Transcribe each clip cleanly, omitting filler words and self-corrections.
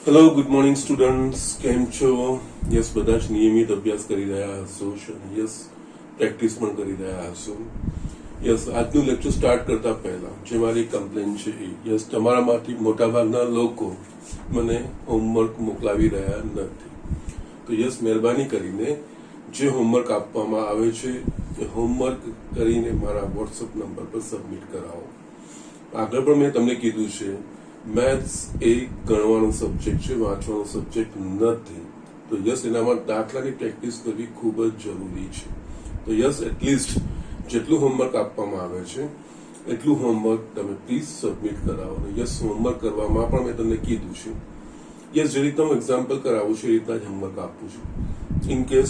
Hello good morning students, કેમ છો? Yes, બધા જ નિયમિત અભ્યાસ કરી રહ્યા હશો. યસ, પ્રેક્ટિસ પણ કરી રહ્યા હશો. યસ, આજનું લેક્ચર સ્ટાર્ટ કરતા પહેલા જે મારી કમ્પ્લેન છે એ યસ, તમારામાંથી મોટાભાગના લોકો મને હોમવર્ક મોકલાવી રહ્યા નથી. તો યસ, મહેરબાની કરીને જે હોમવર્ક આપવામાં આવે છે એ હોમવર્ક કરીને મારા વોટ્સઅપ નંબર પર સબમિટ કરાવો. આગળ પણ મેં તમને કીધું છે, મેથ્સ એ ગણવાનો સબ્જેક્ટ છે, વાંચવાનો સબ્જેક્ટ નથી. તો યસ, એનામાં દાખલાની પ્રેક્ટિસ કરવી ખૂબ જ જરૂરી છે. તો યસ, એટલીસ્ટ જેટલું હોમવર્ક આપવામાં આવે છે એટલું હોમવર્ક તમે પ્લીઝ સબમિટ કરાવો. યસ, હોમવર્ક કરવામાં પણ મેં તમને કીધું છે. યસ, જે રીતના હું એક્ઝામ્પલ કરાવું છું એ રીતના જ હોમવર્ક આપું છું. ઇન કેસ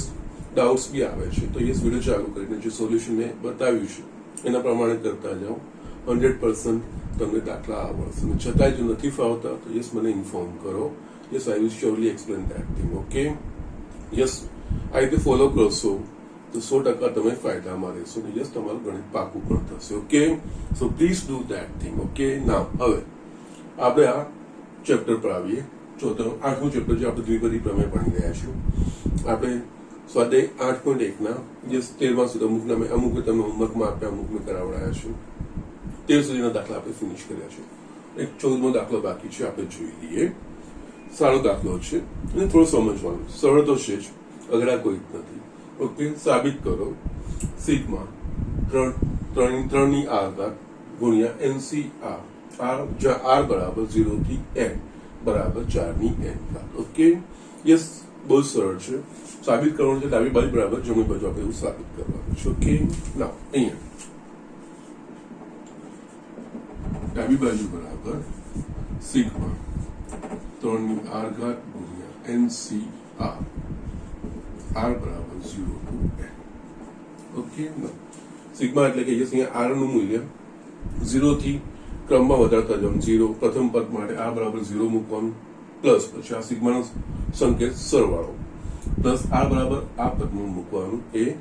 ડાઉટ્સ બી આવે છે તો યસ, વિડીયો ચાલુ કરીને જે સોલ્યુશન મેં બતાવ્યું છે એના પ્રમાણે કરતા જાઓ. 100% તમને દાખલા આવડશે. છતાંય જો નથી ફાવતા તો યસ, મને ઇન્ફોર્મ કરો. Yes, I will surely explain that thing. Okay, yes, આ રીતે ફોલો કરશો તો 100% તમે ફાયદામાં રહેશો. યસ, તમારું ગણિત પાકું પણ થશે. Okay, so please do that thing. Okay, now હવે આપણે આ ચેપ્ટર પર આવીએ. 8મું ચેપ્ટર જે આપણે દ્વિપદી પ્રમેય ભણી રહ્યા છીએ. આપણે સ્વાધ્યાય 8.1 યસ 13મા સુધી અમુક તમે હોમવર્કમાં આપ્યા, અમુક મેં કરાવડાયા છે. 13 સુધીના દાખલા આપણે ફિનિશ કર્યા છે. એક 14મો દાખલો બાકી છે, આપણે જોઈ લઈએ. સારો દાખલો છે અને થોડો સમજવાનો. સરળ તો છે જ, અઘરા કોઈ જ નથી. ઓકે, સાબિત કરો સિગ્મા 3 ની r ઘાત ગુણ્યા NCR જ્યાં r બરાબર 0 થી n બરાબર 4 ની n ઘાત. ઓકે, યસ, બહુ સરળ છે. સાબિત કરવાનું છે ડાબી બાજુ બરાબર જમણી બાજુ આપણે એવું સાબિત કરવાનું છે. ઓકે, ના અહીંયા ડાબી બાજુ બરાબર સિગ્મા 3 ની r ઘાત ગુણ્યા NCR r બરાબર 0 to n. ઓકે, સિગ્મા એટલે કે અહીંયા r નું મૂલ્ય 0 થી ક્રમમાં વધારતા જવાનું. 0 પ્રથમ પદ માટે r બરાબર 0 મૂકવાનું, પ્લસ પછી આ સિગ્માનો સંકેત સરવાળો, પ્લસ r બરાબર આ પદનું મૂકવાનું, એ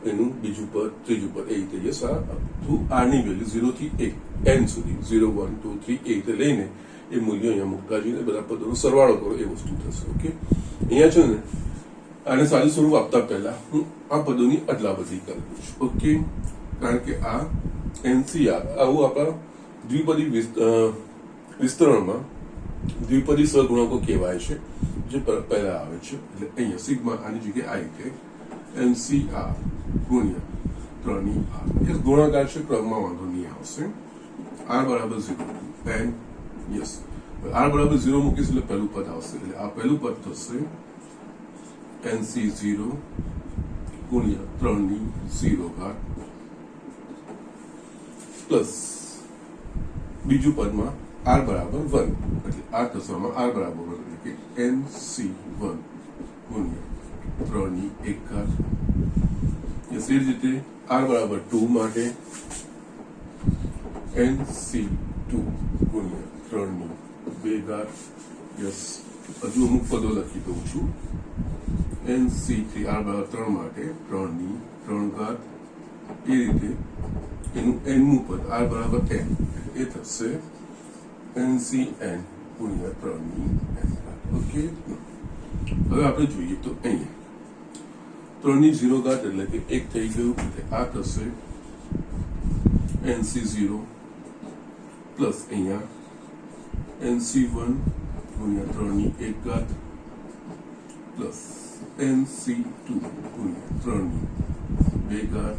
એનું બીજું પદ, ત્રીજું પદ, એ રીતે યસ, r ની વેલ્યુ 0 થી n સુધી 0 1 2 3 એ રીતે લઈને એ મૂલ્યો અહીંયા મૂકતા જઈને બધા પદોનો સરવાળો કરો એ વસ્તુ થશે. ઓકે, અહીંયા છે ને આને સાદું સ્વરૂપ આપતા પહેલા હું આ પદોની અદલાબદલી કરું છું. ઓકે, કારણ કે આ NCR આવું આપણા દ્વિપદી વિસ્તરણમાં દ્વિપદી સહગુણકો કહેવાય છે, જે પહેલા આવે છે. એટલે અહીંયા સિગ્મા આની જગ્યાએ આ રીતે NCR ગુણ્યા 3 ની r. યસ, ગુણાકાર છે, ક્રમમાં વાંધો નહીં આવશે. r બરાબર 0 n. યસ, r બરાબર 0 મૂકીશ એટલે પહેલું પદ આવશે. એટલે આ પહેલું પદ થશે NC0 ગુણ્યા 3 ની 0 ઘાત, પ્લસ બીજું પદમાં r બરાબર 1 એટલે આ દશામાં r બરાબર 1 એટલે કે NC1 ગુણ્યા 3 ની 1 ઘાત. યસ, એ જ રીતે r બરાબર 2 માટે NC2 ગુણ્યા 3 ની 2 ઘાત. યસ, હજુ અમુક પદો લખી દઉં છું. NC3 r બરાબર 3 માટે 3 ની 3 ઘાત. એ રીતે એનું nમું પદ r બરાબર n એ થશે NCn ગુણ્યા 3 ની n ઘાત. ઓકે, હવે આપણે જોઈએ તો અહીંયા 3 ની 0 ઘાત એટલે કે 1 થઈ ગયું. એટલે આ થશે NC0 પ્લસ અહીંયા NC1 ગુણ્યા 3 ની 1 ઘાત પ્લસ NC2 ગુણ્યા 3 ની 2 ઘાત,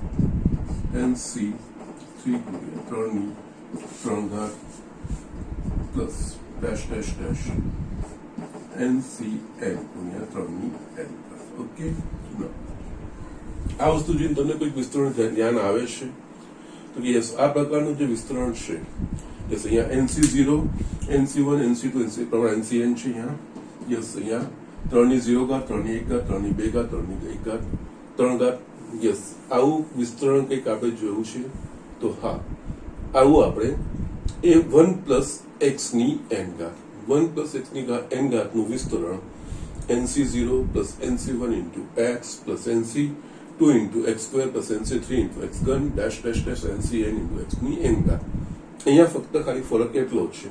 NC3 ગુણ્યા 3 ની 3 ઘાત plus dash dash dash NCn ગુણ્યા 3 ની n ઘાત. ઓકે, આ વસ્તુ જોઈને તમને કોઈ વિસ્તરણ ધ્યાન આવે છે તો યસ, આ પ્રકારનું જે વિસ્તરણ છે યસ, અહીંયા NC0 NC1 NC2 NC પ્રમાણે NCn છે. અહીંયા યસ, અહીંયા 3 ની 0 ઘાત 3 ની 1 ઘાત 3 ની 2 ઘાત 3 ની 1 ઘાત 3 ઘાત. યસ, આવું વિસ્તરણ કંઈક આપણે જોયું છે. તો હા, આવું આપણે એ 1 પ્લસ x ની n ઘાત 1 પ્લસ x ની n ઘાતનું વિસ્તરણ NC0 plus NC1 into x plus NC2 into x square plus NC3 into x ઘન dash dash dash NCn into x ની n ઘાત. અહીંયા ફક્ત ખાલી ફરક એટલો જ છે,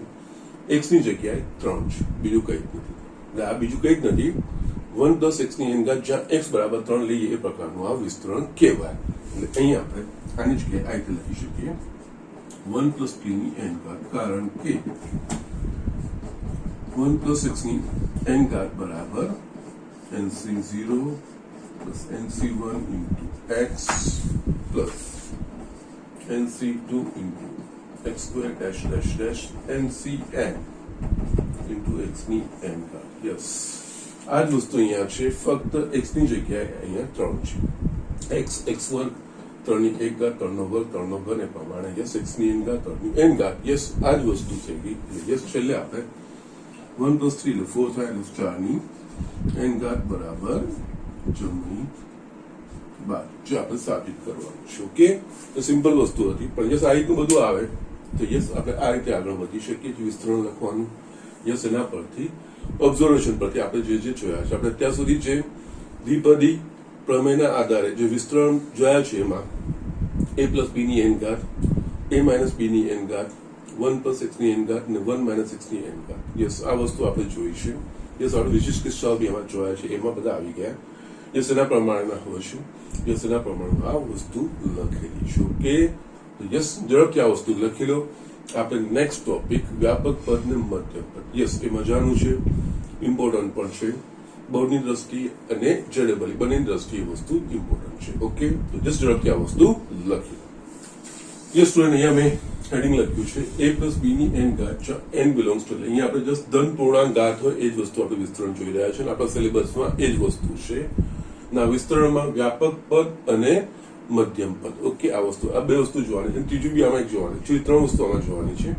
x ની જગ્યાએ 3 છે, બીજું કંઈ જ નથી. એટલે આ બીજું કંઈ જ નથી 1 + x ની n ઘાત જ્યાં x બરાબર 3 લઈએ એ પ્રકારનું આ વિસ્તરણ કહેવાય. એટલે અહીંયા આપણે આની જગ્યાએ આ રીતે લખી શકીએ 1 + p ની n ઘાત, કારણ કે 1 + x ની n ઘાત બરાબર nc0 + nc1 × x + nc2 × x² - ncn × x ની n ઘાત. યસ, આ જ વસ્તુ અહીંયા છે, ફક્ત x ની જગ્યાએ અહીંયા 3 છે. x x2 3 ની 1 ઘાત 3 નો વર્ગ 3 નો ઘન એ પ્રમાણે યસ x ની n ઘાત 3 ની n ઘાત. યસ, આ જ વસ્તુ થઈ ગઈ. યસ, છેલ્લે આપણે 1 + 3 એટલે 4 થાય એટલે 4 ની n ઘાત બરાબર જમણી બાજુ, જે આપણે સાબિત કરવાનું છે. ઓકે, તો સિમ્પલ વસ્તુ હતી, પણ યસ આ રીતનું બધું આવે તો યસ આપણે આ રીતે આગળ વધી શકીએ છીએ. વિસ્તરણ લખવાનું યસ, એના પરથી ઓબ્ઝર્વેશન પરથી આપણે જે જોયા છે, આપણે અત્યાર સુધી જે દ્વિપદી પ્રમેયના આધારે જે વિસ્તરણ જોયા છે એમાં a + b ની n ઘાત, a - b ની n ઘાત, 1 + x ની n ઘાત અને 1 - x ની n ઘાત. યસ, આ વસ્તુ આપણે જોઈ છે. યસ, આપણે વિશિષ્ટ કિસ્સાઓ બી એમાં જોયા છે, એમાં બધા આવી ગયા. યસ, એના પ્રમાણેના હોય છે. યસ, એના પ્રમાણે આ વસ્તુ લખેલી છે. ઓકે, તો યસ, ઝડપથી આ વસ્તુ લખી લો. આપણે નેક્સ્ટ ટોપિક વ્યાપક પદ ને મધ્યમ પદ. યસ, એ મજાનું છે, ઇમ્પોર્ટન્ટ પણ છે. બહુની દ્રષ્ટિએ અને જેડેબલી બંનેની દ્રષ્ટિએ વસ્તુ ઇમ્પોર્ટન્ટ છે. ઓકે, તો જસ્ટ ઝડપથી આ વસ્તુ લખી. યસ સ્ટુડન્ટ, અહીંયા મેં હેડિંગ લખ્યું છે a + b ની n ઘાત જ્યાં n બિલોંગ્સ ટુ, અહીંયા આપણે જસ્ટ ધન પૂર્ણાંક ઘાત હોય એ જ વસ્તુ આપણે વિસ્તરણ જોઈ રહ્યા છે અને આપણા સિલેબસમાં એ જ વસ્તુ છે. ના વિસ્તરણમાં વ્યાપક પદ અને મધ્યમ પદ. ઓકે, આ વસ્તુ, આ બે વસ્તુ જોવાની છે. ત્રીજું બી આમાં એક જોવાની છે. 3 વસ્તુ આમાં જોવાની છે: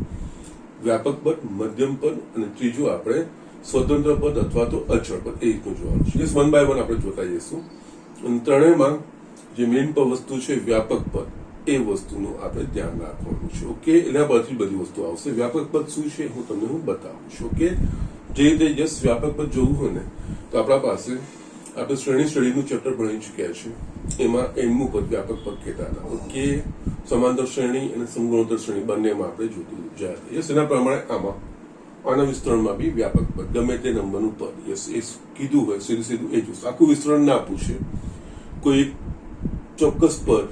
વ્યાપક પદ, મધ્યમ પદ અને ત્રીજું આપણે સ્વતંત્ર પદ અથવા તો અચળ પદ. એ રીતનું જોવાનું છે. જસ્ટ 1 બાય 1 આપણે જોતા જઈશું. અને ત્રણેયમાં જે મેઇન વસ્તુ છે વ્યાપક પદ, એ વસ્તુનું આપણે ધ્યાન રાખવાનું છે. ઓકે, એના પરથી બધી વસ્તુ આવશે. વ્યાપક પદ શું છે હું તમને બતાવું છું. ઓકે, જે રીતે જસ્ટ વ્યાપક પદ જોવું હોય ને તો આપણા પાસે આપણે શ્રેણીનું ચેપ્ટર ભણી ચૂક્યા છે. એમાં nમું પદ વ્યાપક પદ કહેતા હતા. ઓકે, સમાંતર શ્રેણી અને સમગુણોત્તર શ્રેણી બંનેમાં આપણે જોતું જાય. યસ, એના પ્રમાણે આના વિસ્તરણમાં બી વ્યાપક પદ ગમે તે નંબરનું પદ. યસ, એ કીધું હોય સીધું એ જ વસ્તુ. આખું વિસ્તરણ ના પૂછે, કોઈ ચોક્કસ પદ,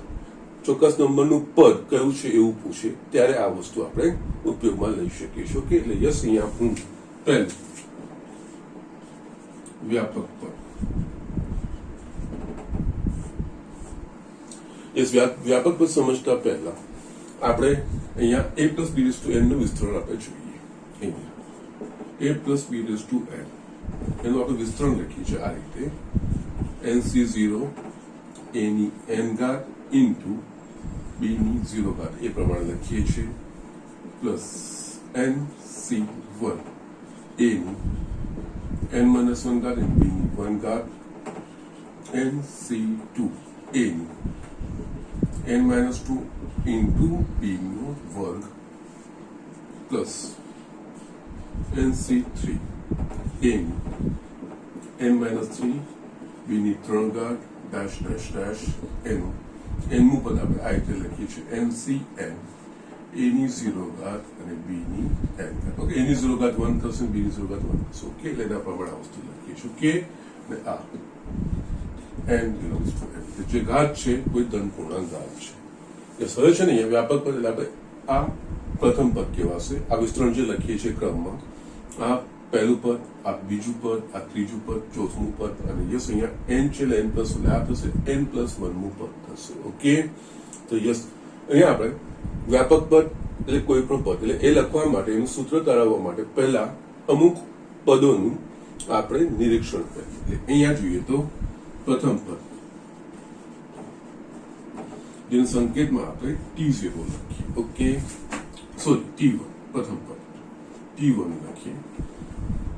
ચોક્કસ નંબરનું પદ કયું છે એવું પૂછે, ત્યારે આ વસ્તુ આપણે ઉપયોગમાં લઈ શકીએ છીએ. ઓકે, એટલે યસ, અહીંયા હું પહેલું વ્યાપક પદ. યસ, વ્યાપક પદ સમજતા પહેલા આપણે અહીંયા a + b⁴ નું વિસ્તરણ આપણે જોઈએ. અહીંયા a + b⁴ એનું આપણે વિસ્તરણ લખીએ છીએ આ રીતે: nc0 a ની n ઘાત ઇન્ટુ b ની 0 ઘાત, એ પ્રમાણે લખીએ છીએ, પ્લસ nc1 a ની n - 1 ઘાત અને b ની 1 ઘાત, nc2 a ની n - 2 ઇન્ટુ b નો વર્ગ, પ્લસ nc3 a ની n - 3 b ની 3 ઘાત ડેશ ડેશ ડેશ, એનું nમું પદ આપણે આ રીતે લખીએ છીએ: ncn a ની 0 ઘાત અને b ની n ઘાત. ઓકે, a ની 0 ઘાત 1 થશે, b ની 0 ઘાત 1 થશે. ઓકે, એટલે એના પ્રમાણે આ વસ્તુ લખીએ છીએ. ઓકે, અને આ n બિલોંગ્સ ટુ n, જે ઘાત છે કોઈ ધન પૂર્ણાંક ઘાત છે. એ હવે છે ને અહીંયા વ્યાપક પદ એટલે આપણે આ પ્રથમ પદ કહેવાશે. આ વિસ્તરણ જે લખીએ છીએ ક્રમમાં, આ પહેલું પદ, આ બીજું પદ, આ ત્રીજું પદ, ચોથું પદ, અને યસ અહીંયા n છે એટલે n+, એટલે આ થશે n+1મું પદ થશે. ઓકે, તો યસ, અહીંયા આપણે વ્યાપક પદ એટલે કોઈ પણ પદ, એટલે એ લખવા માટે, એનું સૂત્ર તારવવા માટે પહેલા અમુક પદોનું આપણે નિરીક્ષણ કરીએ. એટલે અહીંયા જોઈએ તો પ્રથમ પદ, જેના સંકેતમાં આપણે t0 લખીએ. ઓકે, સોરી t1, પ્રથમ પદ t1 લખીએ.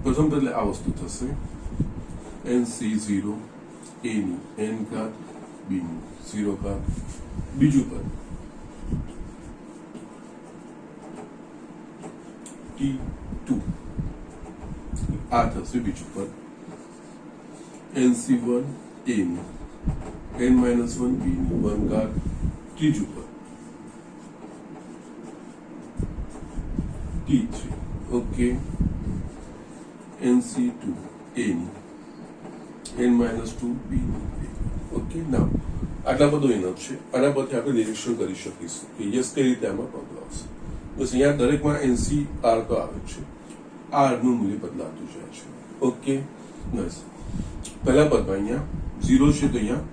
પ્રથમ પદ એટલે આ વસ્તુ થશે: nc0 a ની n ઘાત b ની 0 ઘાત. બીજું પદ t2, આ થશે બીજું પદ: nc1 a ની n - 1 b ની 1 ઘાત. ત્રીજું પદ t3, ઓકે, nc2 a ની n-2 b ની ઓકે નાઉ આટલા બધો ઇનફ છે. આના પરથી આપણે નિરીક્ષણ કરી શકીશું કે યસ કઈ રીતે આમાં પગલું આવશે. બસ અહીંયા દરેકમાં NCR તો આવે છે, R નું મૂલ્ય બદલાતું જાય છે. ઓકે બસ પહેલા પદમાં અહીંયા 0 છે તો અહીંયા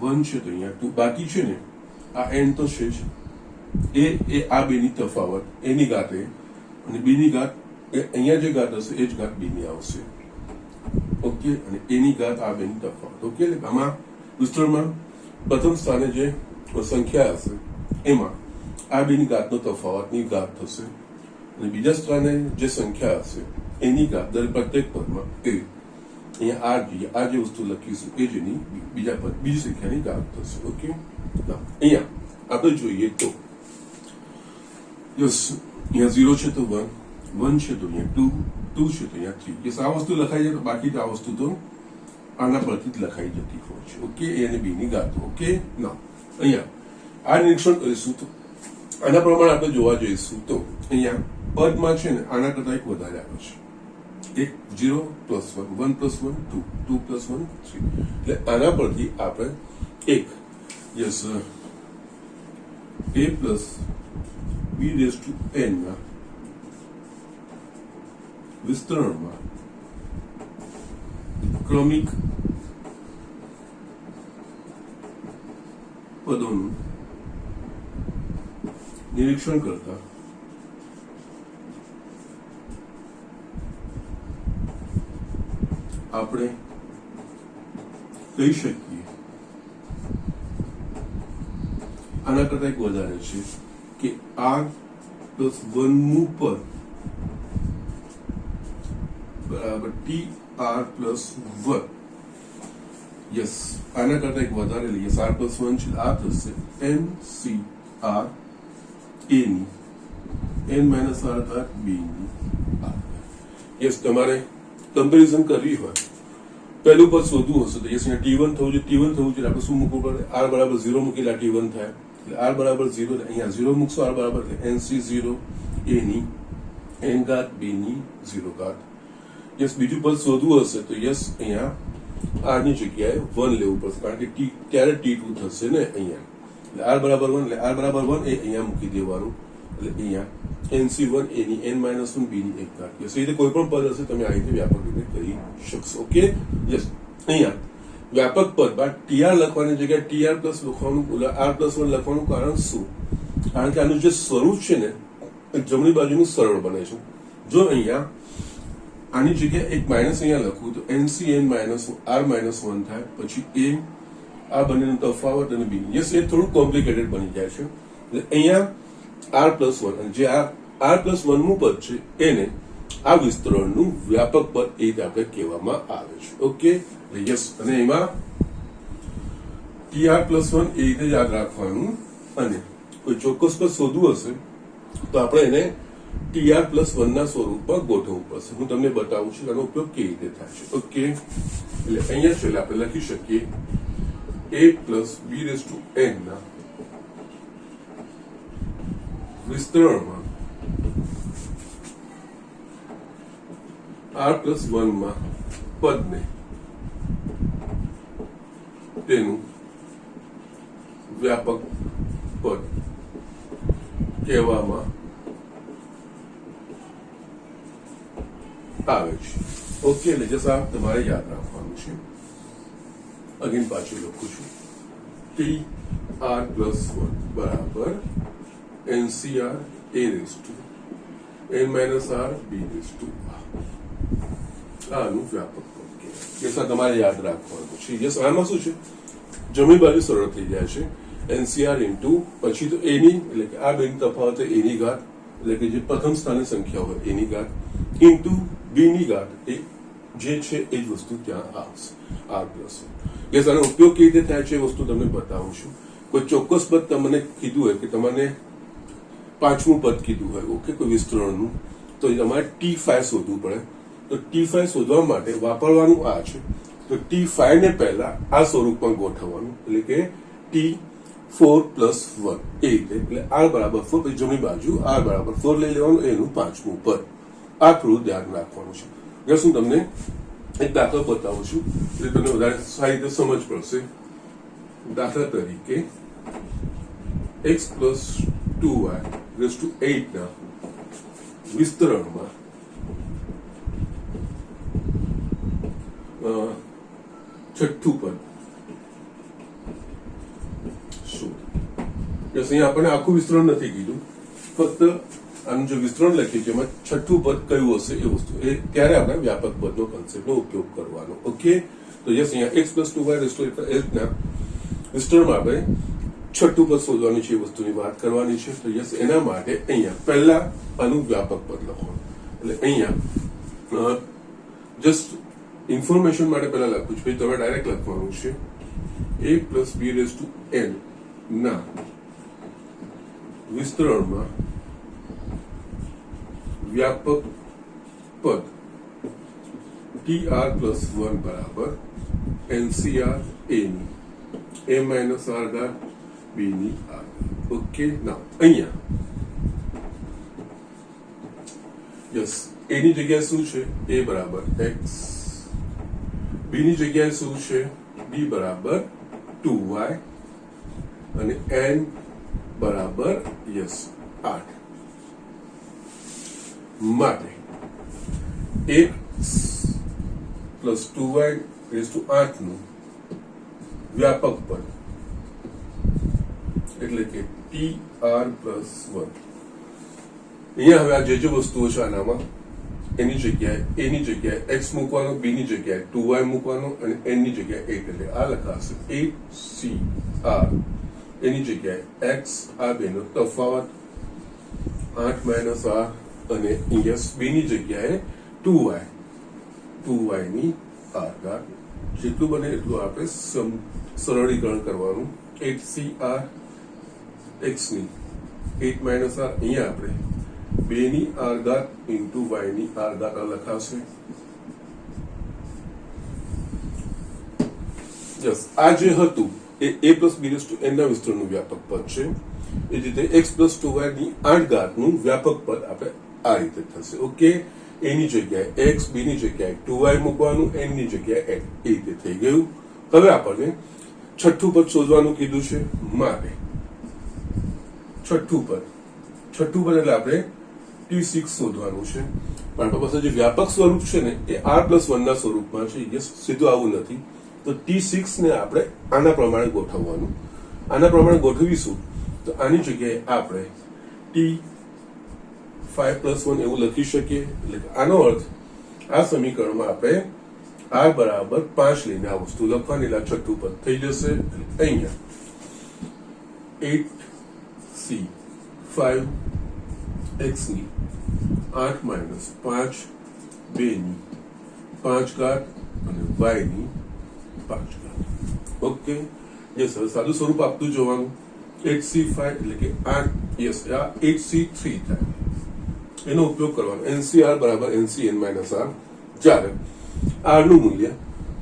1 છે તો અહીંયા 2 બાકી છે ને આ n તો છે જ એ આ બે ની તફાવત એની ઘાત એ અને b ની ઘાત અહીંયા જે ઘાત હશે એ જ ઘાત b ની આવશે. ઓકે અને એની ઘાત આ બે ની તફાવત. ઓકે એટલે આમાં વિસ્તરણમાં પ્રથમ સ્થાને જે સંખ્યા હશે એમાં આ બે ની ઘાતનો તફાવતની ઘાત થશે અને બીજા સ્થાને જે સંખ્યા હશે એની ઘાત દરેક પ્રત્યેક પદમાં એ અહીંયા આ જે વસ્તુ લખીશું એ જ એની બીજી સંખ્યાની ઘાત થશે. ઓકે અહીંયા આપણે જોઈએ તો યસ અહીંયા 0 છે તો 1 છે તો અહીંયા 2 છે તો અહીંયા 3. યસ આ વસ્તુ લખાઈ જાય તો બાકી આ વસ્તુ તો આના પરથી જ લખાઈ જતી હોય છે. ઓકે એ અને બી ની ગાતો. ઓકે ના અહીંયા આ નિરીક્ષણ કરીશું તો આના પ્રમાણે આપણે જોવા જઈશું તો અહીંયા પદમાં છે ને આના કરતા એક વધારે આવે છે. એક 0 + 1 1 + 1 2 2 + 1 3 એટલે આના પરથી આપણે એક યસ a + b⁴n ના વિસ્તરણમાં ક્રમિક પદોનું નિરીક્ષણ કરતા આપણે કહી શકીએ આના કરતા એક વધારે છે કે r + 1 નું પદ બરાબર tr + 1. યસ આના કરતા એક વધારે લઈએ r + 1 છે આ થશે NCR a ની n-r ઘાત b ની r. યસ તમારે કમ્પેરિઝન કરવી હોય પહેલું પદ શોધવું હશે તો યસ અહીંયા t1 થવું જોઈએ આપણે શું મૂકવું પડે r બરાબર 0 મૂકેલા t1 થાય એટલે r બરાબર 0 અહીંયા 0 મૂકશો r બરાબર NC0 a ની n ઘાત b ની 0 ઘાત. યસ બીજું પદ શોધવું હશે તો યસ અહીંયા r ની જગ્યાએ 1 લેવું પડશે કારણ કે ત્યારે t2 થશે ને અહીંયા એટલે r બરાબર 1 એટલે r બરાબર 1 એ અહીંયા મૂકી દેવાનું એટલે અહીંયા NC1 a ની n-1 b ની 1 ઘાત. યસ એ રીતે કોઈ પણ પદ હશે તમે આ રીતે વ્યાપક રીતે કરી શકશો. ઓકે યસ અહીંયા વ્યાપક પદ બાદ tr લખવાની જગ્યાએ tr પ્લસ લખવાનું r + 1 લખવાનું કારણ શું? કારણ કે આનું જે સ્વરૂપ છે ને જમણી બાજુનું સરળ બને છે. જો અહીંયા આની જગ્યાએ એક માઇનસ અહીંયા લખું તો NCn-r-1 થાય પછી a આ બંનેનો તફાવત અને b. યસ એ થોડું કોમ્પ્લિકેટેડ બની જાય છે એટલે અહીંયા r + 1 અને જે r + 1 નું પદ છે એને આ વિસ્તરણનું વ્યાપક પદ એ રીતે આપણે કહેવામાં આવે છે. ઓકે યસ અને એમાં tr + 1 એ રીતે યાદ રાખવાનું અને કોઈ ચોક્કસ પદ શોધવું હશે તો આપણે એને tr + 1 ના સ્વરૂપમાં ગોઠવવું પડશે. હું તમને બતાવું છું આનો ઉપયોગ કેવી રીતે થાય છે. ઓકે એટલે અહીંયા છે આપણે લખી શકીએ a + b⁴n ના વિસ્તરણમાં r + 1 માં પદને તેનું વ્યાપક પદ કહેવામાં આવે છે. ઓકે એટલે જસ આ તમારે યાદ રાખવાનું છે. અગેન પાછું લખું છું tr + 1 બરાબર NCR a⁻n-r b⁴ આનું વ્યાપક પદ યસ આ તમારે યાદ રાખવાનું છે. યસ આમાં શું છે જમણી બાજુ સરળ થઈ જાય છે NCR ઇન્ટુ પછી તો એની એટલે કે આ બેની તફાવત એની ઘાત એટલે કે જે પ્રથમ સ્થાને સંખ્યા હોય એની ઘાત ઇન્ટુ b ની ઘાત એ જે છે એ જ વસ્તુ ત્યાં આવશે r + 1. યસ આનો ઉપયોગ કેવી રીતે થાય છે એ વસ્તુ તમને બતાવું છું. કોઈ ચોક્કસ પદ તમને કીધું હોય કે તમને પાંચમું પદ કીધું હોય ઓકે કોઈ વિસ્તરણનું તો તમારે T5 શોધવું પડે તો T5 શોધવા માટે વાપરવાનું આ છે તો T5 ને પહેલા આ સ્વરૂપમાં ગોઠવવાનું એટલે કે T4 + 1 એ રીતે એટલે r બરાબર 4 પછી જમણી બાજુ r બરાબર 4 લઈ લેવાનું એનું પાંચમું પદ. આ થોડું ધ્યાન રાખવાનું છે. બસ હું તમને એક દાખલો બતાવું છું એટલે તમને વધારે સારી રીતે સમજ પડશે. દાખલા તરીકે x plus 2y rays two 8 ના વિસ્તરણમાં છઠ્ઠું પદ શું? બસ અહીંયા આપણને આખું વિસ્તરણ નથી કીધું, ફક્ત આનું જે વિસ્તરણ લખ્યું છે એમાં છઠ્ઠું પદ કયું હશે એ વસ્તુ, એ ત્યારે આપણે વ્યાપક પદનો કોન્સેપ્ટનો ઉપયોગ કરવાનો. ઓકે, તો યસ અહીંયા x plus 2y rays two 8 ના વિસ્તરણમાં આપણે છઠ્ઠું પદ શોધવાની છે, એ વસ્તુની વાત કરવાની છે. તો યસ એના માટે અહીંયા પહેલા આનું વ્યાપક પદ લખવાનું. એટલે અહીંયા જસ્ટ ઇન્ફોર્મેશન માટે પહેલા લખું છું, પછી તમે ડાયરેક્ટ લખવાનું છે a plus b raise to n ના વિસ્તરણમાં વ્યાપક પદ tr પ્લસ 1 બરાબર ncr a ની a માઇનસ r ઘાત b ની r. ઓકે, ના અહીંયા યસ a ની જગ્યાએ શું છે? a બરાબર x, b ની જગ્યાએ શું છે? b બરાબર 2y અને n બરાબર યસ 8 માટે x plus 2y rays two 8 નું વ્યાપક પદ એટલે કે tr પ્લસ 1. અહીંયા હવે આ જે વસ્તુઓ છે આનામાં એની જગ્યાએ a ની જગ્યાએ x મૂકવાનો, b ની જગ્યાએ 2y મૂકવાનો અને n ની જગ્યાએ 8, એટલે આ લખાશે 8cr. એની જગ્યાએ x, આ બેનો તફાવત 8 માઇનસ r અને અહીંયા b ની જગ્યાએ 2y ની r ઘાત. જેટલું બને એટલું આપણે સરળીકરણ કરવાનું. 8cr x ની 8 માઇનસ r અહીંયા આપણે 2 ની r ઘાત ઇન્ટુ y ની r ઘાત લખાશે. યસ, આ જે હતું એ a plus b raise to n ના વિસ્તરણનું વ્યાપક પદ છે. એ જ રીતે x પ્લસ 2y ની 8 ઘાતનું વ્યાપક પદ આપણે આ રીતે થશે. ઓકે, a ની જગ્યાએ x, b ની જગ્યાએ 2y મૂકવાનું, n ની જગ્યાએ 8, એ રીતે થઈ ગયું. હવે આપણને છઠ્ઠું પદ શોધવાનું કીધું છે. માટે છઠ્ઠું પદ એટલે આપણે t6 શોધવાનું છે. પણ આપણા પાસે જે વ્યાપક સ્વરૂપ છે ને એ r+1 ના સ્વરૂપમાં છે. યસ, સીધું આવું નથી. તો t6 ને આપણે આના પ્રમાણે ગોઠવવાનું. આના પ્રમાણે ગોઠવીશું તો આની જગ્યાએ આપણે t5+1 એવું લખી શકીએ. એટલે કે આનો અર્થ આ સમીકરણમાં આપણે r બરાબર 5 લઈને આ વસ્તુ લખવાની, એટલે છઠ્ઠું પદ થઈ જશે. અહીંયા 8c5 x ની 8 માઇનસ 5 2 ની 5 ઘાત અને y ની 5 ઘાત. ઓકે, યસ, હવે સાદું સ્વરૂપ આપતું જવાનું. 8c5 એટલે કે 8, યસ, આ 8c3 થાય, એનો ઉપયોગ કરવાનો. ncr બરાબર ncn માઇનસ r. જ્યારે r નું મૂલ્ય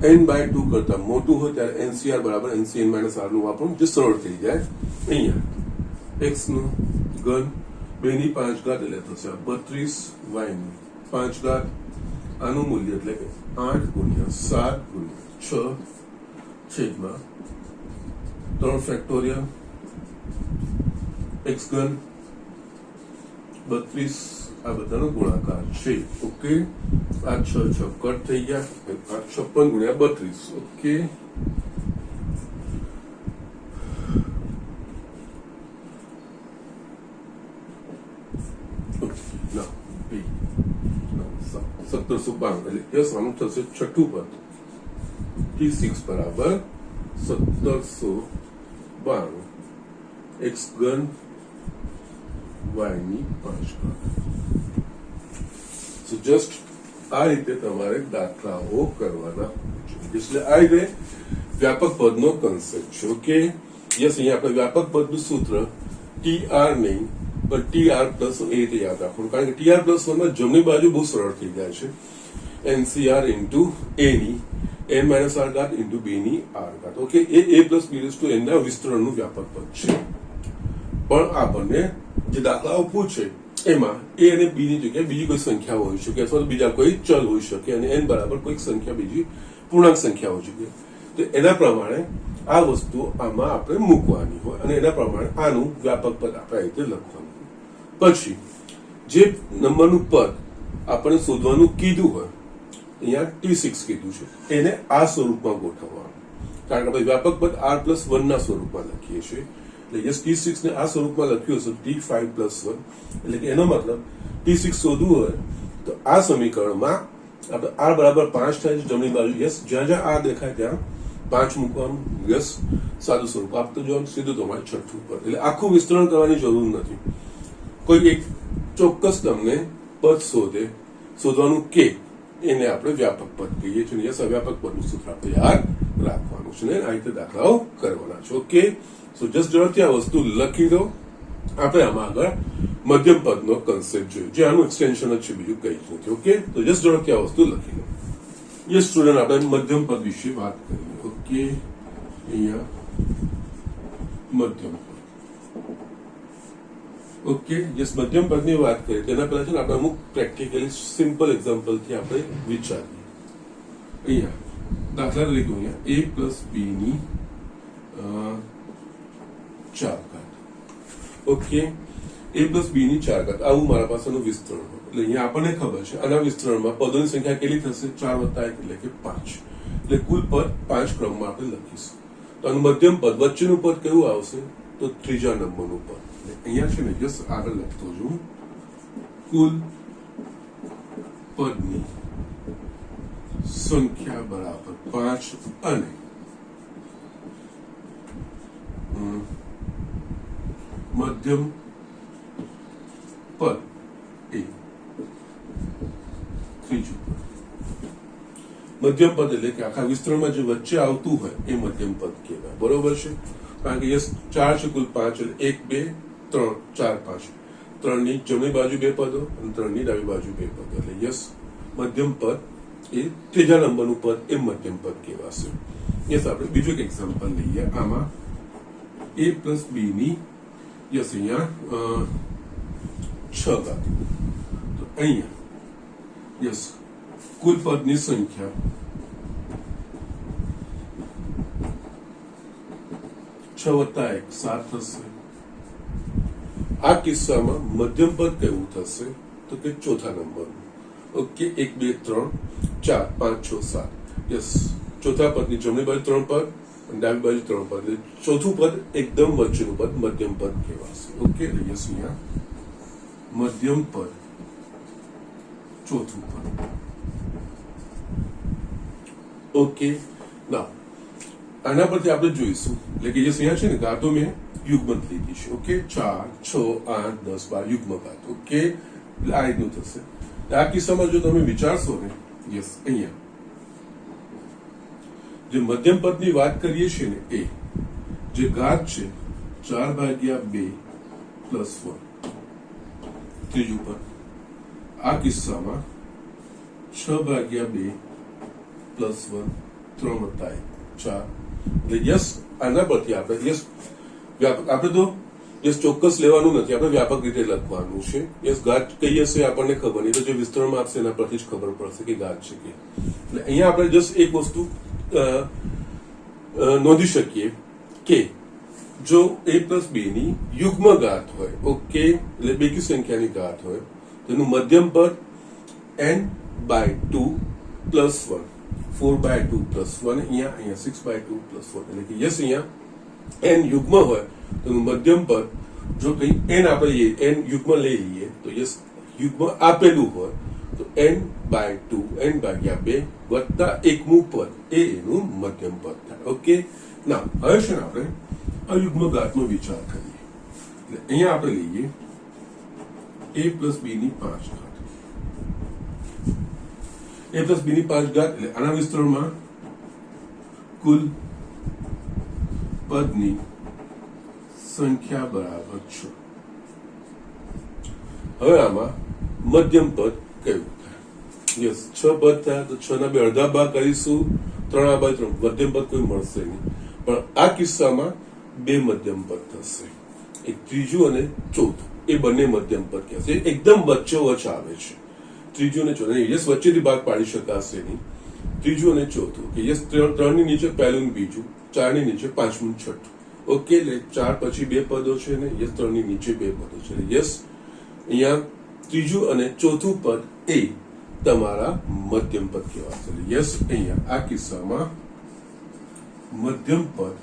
n/2 કરતા મોટું હોય ત્યારે ncr બરાબર ncn માઇનસ r નું વાપરવું, જે સરળ થઈ જાય. અહીંયા x નું ઘન 2 ની 5 ઘાત એટલે થશે 32, y ની 5 ઘાત. આનું મૂલ્ય એટલે કે 8 ગુણ્યા 7 ગુણ્યા 6 છેદમાં 3 ફેક્ટોરિયલ x ઘન 32, આ બધાનો ગુણાકાર છે. ઓકે, આ 6 કટ થઈ ગયા, 56 ગુણ્યા 32. ઓકે, ના 1792 એટલે યસ, આનું થશે છઠ્ઠું પદ t6 બરાબર 1792 x ઘન y ની 5 ઘાત. સો જસ્ટ આ રીતે તમારે દાખલાઓ કરવાના છે. એટલે આ રીતે વ્યાપક પદનો કન્સેપ્ટ છે. ઓકે, યસ, અહીંયા આપણે વ્યાપક પદનું સૂત્ર tr નહીં પણ tr પ્લસ એ રીતે યાદ રાખવાનું, કારણ કે tr+1 માં જમણી બાજુ બહુ સરળ થઈ જાય છે. ncr ઇન્ટુ a ની n માઇનસ r ઘાત ઇન્ટુ b ની r ઘાત. ઓકે, એ a plus b raise to n ના વિસ્તરણનું વ્યાપક પદ છે. પણ આપણને જે દાખલાઓ પૂછે એમાં એ અને બી ની જગ્યાએ બીજી કોઈ સંખ્યા હોઈ શકે અથવા તો બીજા કોઈ ચલ હોઈ શકે અને એન બરાબર કોઈક સંખ્યા બીજી પૂર્ણાંક સંખ્યા હોઈ શકે. તો એના પ્રમાણે આ વસ્તુ આમાં આપણે મૂકવાની હોય અને એના પ્રમાણે આનું વ્યાપક પદ આપણે આ રીતે લખવાનું. પછી જે નંબરનું પદ આપણે શોધવાનું કીધું હોય, અહીંયા T6 કીધું છે, એને આ સ્વરૂપમાં ગોઠવવાનું. કારણ કે આપણે વ્યાપક પદ R+1 ના સ્વરૂપમાં લખીએ છીએ. એટલે યસ T6 ને આ સ્વરૂપમાં લખ્યું હશે T5+1, એટલે કે એનો મતલબ T6 શોધવું હોય તો આ સમીકરણમાં આપણે R બરાબર 5 થાય છે જમણી બાજુ. યસ, જ્યાં જ્યાં R દેખાય ત્યાં 5 મૂકવાનું. યસ, સાદું સ્વરૂપ આપતું જવાનું, સીધું તમારે છઠ્ઠું પર. એટલે આખું વિસ્તરણ કરવાની જરૂર નથી. કોઈ એક ચોક્કસ તમને પદ શોધવાનું કે એને આપણે વ્યાપક પદ કહીએ છીએ. યસ, વ્યાપક પદનું સૂત્ર આપણે યાદ રાખવાનું છે ને આ રીતે દાખલાઓ કરવાના છે. ઓકે, સો જસ્ટ ઝડપથી આ વસ્તુ લખી દો. આપણે આમાં આગળ મધ્યમ પદનો કન્સેપ્ટ જોયું, જે આનું એક્સટેન્શન જ છે, બીજું કંઈ જ નથી. ઓકે, તો જસ્ટ ઝડપથી આ વસ્તુ લખી દો. યસ સ્ટુડન્ટ, આપણે મધ્યમ પદ વિશે વાત કરીએ. ઓકે, અહીંયા મધ્યમ પદ. ઓકે, યસ, મધ્યમ પદની વાત કરીએ તેના પહેલા છે ને આપણે અમુક પ્રેક્ટિકલી સિમ્પલ એક્ઝામ્પલથી આપણે વિચારીએ. અહીંયા દાખલા તરીકે અહીંયા a+b ની 4 ઘાત. ઓકે, a+b ની 4 ઘાત, આવું મારા પાસેનું વિસ્તરણ હોય. એટલે અહીંયા આપણને ખબર છે આના વિસ્તરણમાં પદોની સંખ્યા કેટલી થશે? 4 + 1 એટલે કે 5. એટલે કુલ પદ 5 ક્રમમાં આપણે લખીશું. તો આનું મધ્યમ પદ વચ્ચેનું પદ કેવું આવશે? તો ત્રીજા નંબરનું પદ. અહીંયા છે ને જસ્ટ આગળ લખતો છું, કુલ પદની સંખ્યા બરાબર 5 અને મધ્યમ પદ એ ત્રીજું પદ. મધ્યમ પદ એટલે કે આખા વિસ્તરણમાં જે વચ્ચે આવતું હોય એ મધ્યમ પદ કહેવાય. બરોબર છે? કારણ કે યસ 4 છે કુલ 5, એટલે 1 2 3 4 5. 3 ની જમણી બાજુ 2 પદો અને 3 ની ડાબી બાજુ 2 પદો. એટલે યસ, મધ્યમ પદ એ ત્રીજા નંબરનું પદ એ મધ્યમ પદ કહેવાશે. યસ, આપણે બીજું એક એક્ઝામ્પલ લઈએ. આમાં a+b ની યસ અહીંયા 6 ઘાત. તો અહીંયા યસ કુલ પદની સંખ્યા 6 + 1 7 થશે. આ કિસ્સામાં મધ્યમ પદ કેવું થશે? તો કે ચોથા નંબરનું. ઓકે, 1 2 3 4 5 6 7. યસ, ચોથા પદની જમણી બાજુ 3 પદ અને ડાબી બાજુ 3 પદ. એટલે ચોથું પદ એકદમ વચ્ચેનું પદ મધ્યમ પદ કહેવાશે. ઓકે, એટલે યસ અહીંયા મધ્યમ પદ ચોથું પદ. ઓકે, ના આના પરથી આપણે જોઈશું, એટલે કે જે અહીંયા છે ને ઘાતો મેં યુગ્મ લીધી છે. ઓકે, 4 6 8 10 12 યુગ્મ ઘાત. ઓકે, એટલે આ રીતનું થશે. આ કિસ્સામાં જો તમે વિચારશો ને, યસ અહીંયા જે મધ્યમ પદની વાત કરીએ છીએ ને એ જે ઘાત છે 4/2 + 1 ત્રીજું પદ. આ કિસ્સામાં 6/2 + 1 3 + 1 4. એટલે યસ, આના પરથી આપણે યસ વ્યાપક, આપણે તો યસ ચોક્કસ લેવાનું નથી, આપણે વ્યાપક રીતે લખવાનું છે. યસ, ઘાત કઈ હશે આપણને ખબર નહીં, તો જે વિસ્તરણમાં આપશે એના પરથી જ ખબર પડશે કે ઘાત છે કે. એટલે અહીંયા આપણે જસ્ટ એક વસ્તુ નોંધી શકીએ કે જો a+b ની યુગ્મ ઘાત હોય, ઓકે, એટલે બેકી સંખ્યાની ઘાત હોય, તેનું મધ્યમ પદ n/2 + 1 4/2 + 1 અહીંયા 6/2 + 1. એટલે કે યસ અહીંયા n યુગ્મ હોય તો મધ્યમ પદ જો કઈ n આપણે n યુગ્મ લઈ લઈએ તો યસ યુગ્મ આપેલું હોય તો n/2 n/2 વત્તા એકમું પદ એ એનું મધ્યમ પદ થાય. ઓકે, ના હવે છે ને આપણે અયુગ્મ ઘાતનો વિચાર કરીએ. એટલે અહીંયા આપણે લઈએ a+b ની 5 ઘાત. a+b ની 5 ઘાત એટલે આના વિસ્તરણમાં કુલ પદની સંખ્યા બરાબર 6. હવે આમાં મધ્યમ પદ કયું થાય? યસ, 6 પદ થાય તો 6 ના 2 અડધા ભાગ કરીશું, 3/3 મધ્યમ પદ કોઈ મળશે નહીં. પણ આ કિસ્સામાં 2 મધ્યમ પદ થશે, એક ત્રીજું અને ચોથું. એ બંને મધ્યમ પદ કહેવાશે. એકદમ વચ્ચોવચ આવે છે. ત્રીજું અને ચોથું યસ વચ્ચેથી ભાગ પાડી શકાશે નહીં. ત્રીજું અને ચોથું કે યસ 3 ની નીચે પહેલું ને બીજું, 4 ની નીચે પાંચમું છઠ્ઠું. ઓકે, એટલે 4 પછી 2 પદો છે ને યસ 3 ની નીચે 2 પદો છે. યસ અહીંયા ત્રીજું અને ચોથું પદ એ તમારા મધ્યમ પદ કહેવાશે. યસ અહીંયા આ કિસ્સામાં મધ્યમ પદ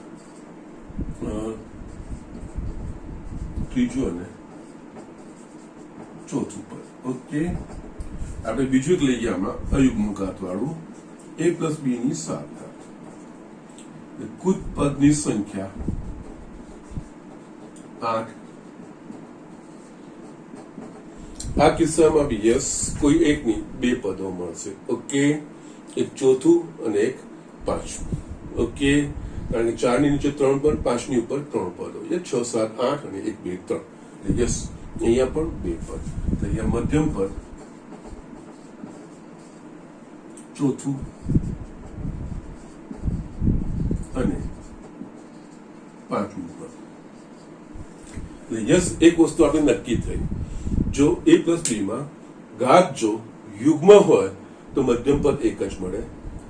ત્રીજું અને ચોથું પદ. ઓકે, આપણે બીજું એક લઈ ગયા આમાં અયુગ્મ ઘાત વાળું a પ્લસ b ની 7 ઘાત. કુલ પદની સંખ્યા 8. આ કિસ્સામાં બી યસ કોઈ એકની 2 પદો મળશે. ઓકે, એક ચોથું અને એક પાંચમું. ઓકે, કારણ કે 4 ની નીચે 3 પદ, 5 ની ઉપર 3 પદો, 6, 7, 8 અને 1, 2, 3. યસ અહીંયા પણ 2 પદ. અહીંયા મધ્યમ પદ ચોથું અને પાંચમું પદ. યસ એક વસ્તુ આપણે નક્કી થઈ, જો a પ્લસ b માં ઘાત જો યુગ્મ હોય તો મધ્યમ પદ એક જ મળે,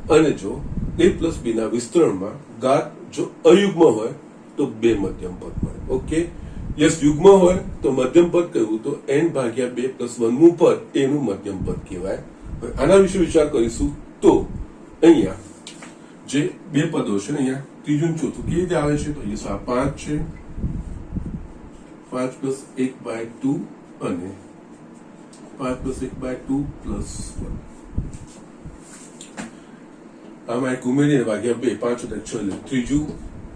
અને જો a પ્લસ b ના વિસ્તરણમાં ઘાત જો અયુગ્મ હોય તો 2 મધ્યમ પદ મળે. ઓકે, યસ યુગ્મ હોય તો મધ્યમ પદ કહ્યું તો n ભાગ્યા 2 પ્લસ 1મું પદ એનું મધ્યમ પદ કહેવાય. આના વિશે વિચાર કરીશું તો અહીંયા જે 2 પદો છે ને અહીંયા ત્રીજું ચોથું કેવી રીતે આવે છે તો યસ આ 5 છે, 5 પ્લસ 1/2 અને 5 પ્લસ 1/2 પ્લસ 1. આમાં એક ઉમેરીને ભાગ્યા 2, 5 એટલે 6 એટલે ત્રીજું,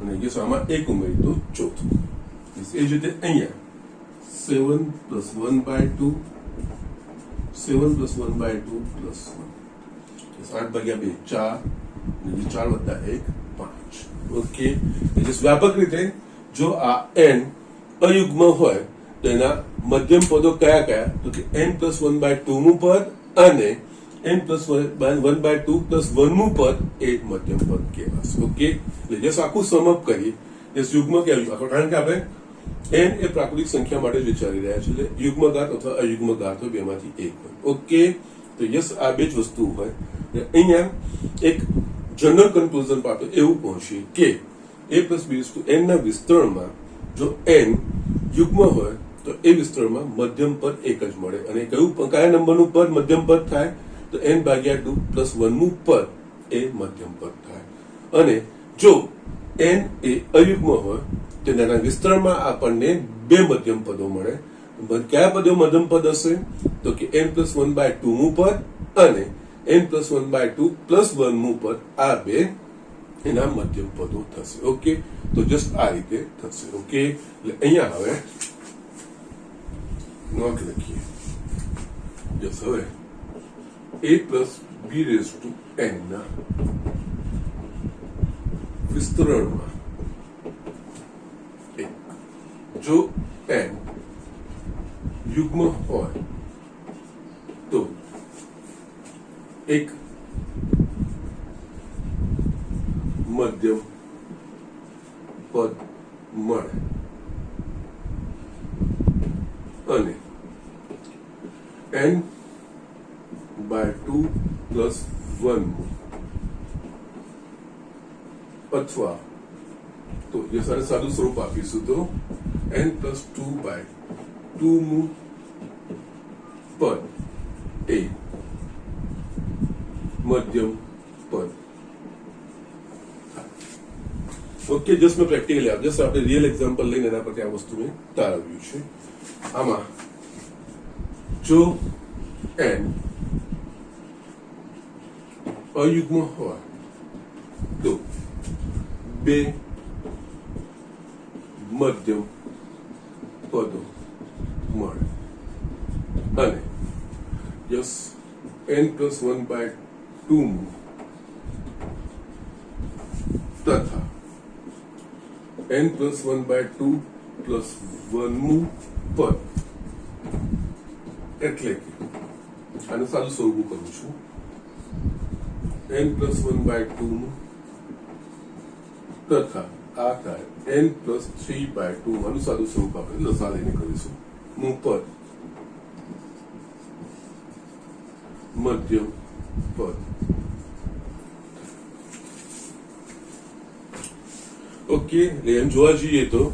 અને યસ આમાં એક ઉમેરી તો ચોથું. એ જ રીતે અહીંયા 7 પ્લસ 1/2, 7 પ્લસ 1/2 પ્લસ 1. 8 ભાગ્યા 2 4, અને 4 વત્તા 1 5. ઓકે, એટલે વ્યાપક રીતે જો આ n અયુગ્મ હોય તો એના મધ્યમ પદો કયા કયા તો કે n પ્લસ 1/2 મું પદ અને n પ્લસ 1/2 પ્લસ 1મું પદ એ મધ્યમ પદ કહેવાશે. ઓકે, એટલે જસ આખું સમઅપ કરીએ, જસ યુગ્મ કે અયુગ્મ, કારણ કે આપણે n એ પ્રાકૃતિક સંખ્યા માટે જ વિચારી રહ્યા છે, એટલે યુગ્મ ઘાત અથવા અયુગ્મ ઘાત હોય, બેમાંથી એક હોય. ઓકે, તો યસ આ બે જ વસ્તુ હોય. અહીંયા એક જનરલ કન્ક્લુઝન પર આપણે એવું પહોંચીએ કે a પ્લસ b n ના વિસ્તરણમાં જો n યુગ્મ હોય તો એ વિસ્તરણમાં મધ્યમ પદ એક જ મળે, અને કયા નંબરનું પદ મધ્યમ પદ થાય તો n ભાગ્યા 2 પ્લસ 1મું પદ એ મધ્યમ પદ થાય. અને જો n એ અયુગ્મ હોય તો તેના વિસ્તરણમાં આપણને 2 મધ્યમ પદો મળે. કયા પદો મધ્યમ પદ હશે તો કે n પ્લસ 1/2 મું પદ અને n પ્લસ 1/2 પ્લસ 1મું પદ, આ 2 એના મધ્યમ પદો થશે. ઓકે, તો જસ્ટ આ રીતે થશે. ઓકે, એટલે અહીંયા હવે નોંધ લખીએ. જસ હવે a plus b raise to n ના વિસ્તરણમાં જો n યુગ્મ હોય તો એક મધ્યમ પદ મળે, અને n/2 પ્લસ 1 અથવા તો જે સાદું સ્વરૂપ આપીશું તો n પ્લસ 2/2 મું પદ એ મધ્યમ પદ. ઓકે, જસ્ટ મેં પ્રેક્ટિકલી જસ્ટ આપણે રિયલ એક્ઝામ્પલ લઈને એના પરથી આ વસ્તુ મેં તારવ્યું છે. આમાં જો n અયુગ્મ હોય તો 2 મધ્યમ પદો મળે, અને યસ n પ્લસ 1/2 તથા n પ્લસ 1/2 પ્લસ 1મું પદ, એટલે કે આનું સાદું સ્વરૂપ કરું છું, n પ્લસ 1/2 તથા આ થાય n પ્લસ 3/2. આનું સાદું સ્વરૂપ આપણે લસા લઈને કરીશું. નું પદ મધ્યમ પદ. ઓકે, એટલે એમ જોવા જઈએ તો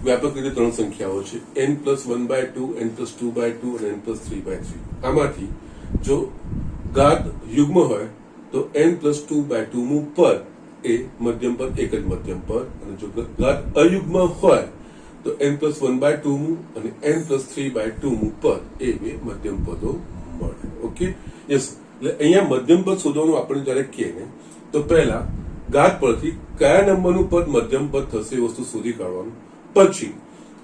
વ્યાપક રીતે ત્રણ સંખ્યાઓ છે, n+1/2, n+2/2 અને n+3/3. આમાંથી જો ઘાત યુગ્મ હોય તો n+2/2 નું પદ એ મધ્યમ પદ, એક જ મધ્યમ પદ, અને જો ઘાત અયુગ્મ હોય તો n+1/2 નું અને n+3/2 નું પદ એ બે મધ્યમ પદો મળે. Okay, yes. એટલે અહીંયા મધ્યમ પદ શોધવાનું આપણે જયારે કહે ને તો પહેલા ઘાત પરથી કયા નંબરનું પદ મધ્યમ પદ થશે એ વસ્તુ શોધી કાઢવાનું. પછી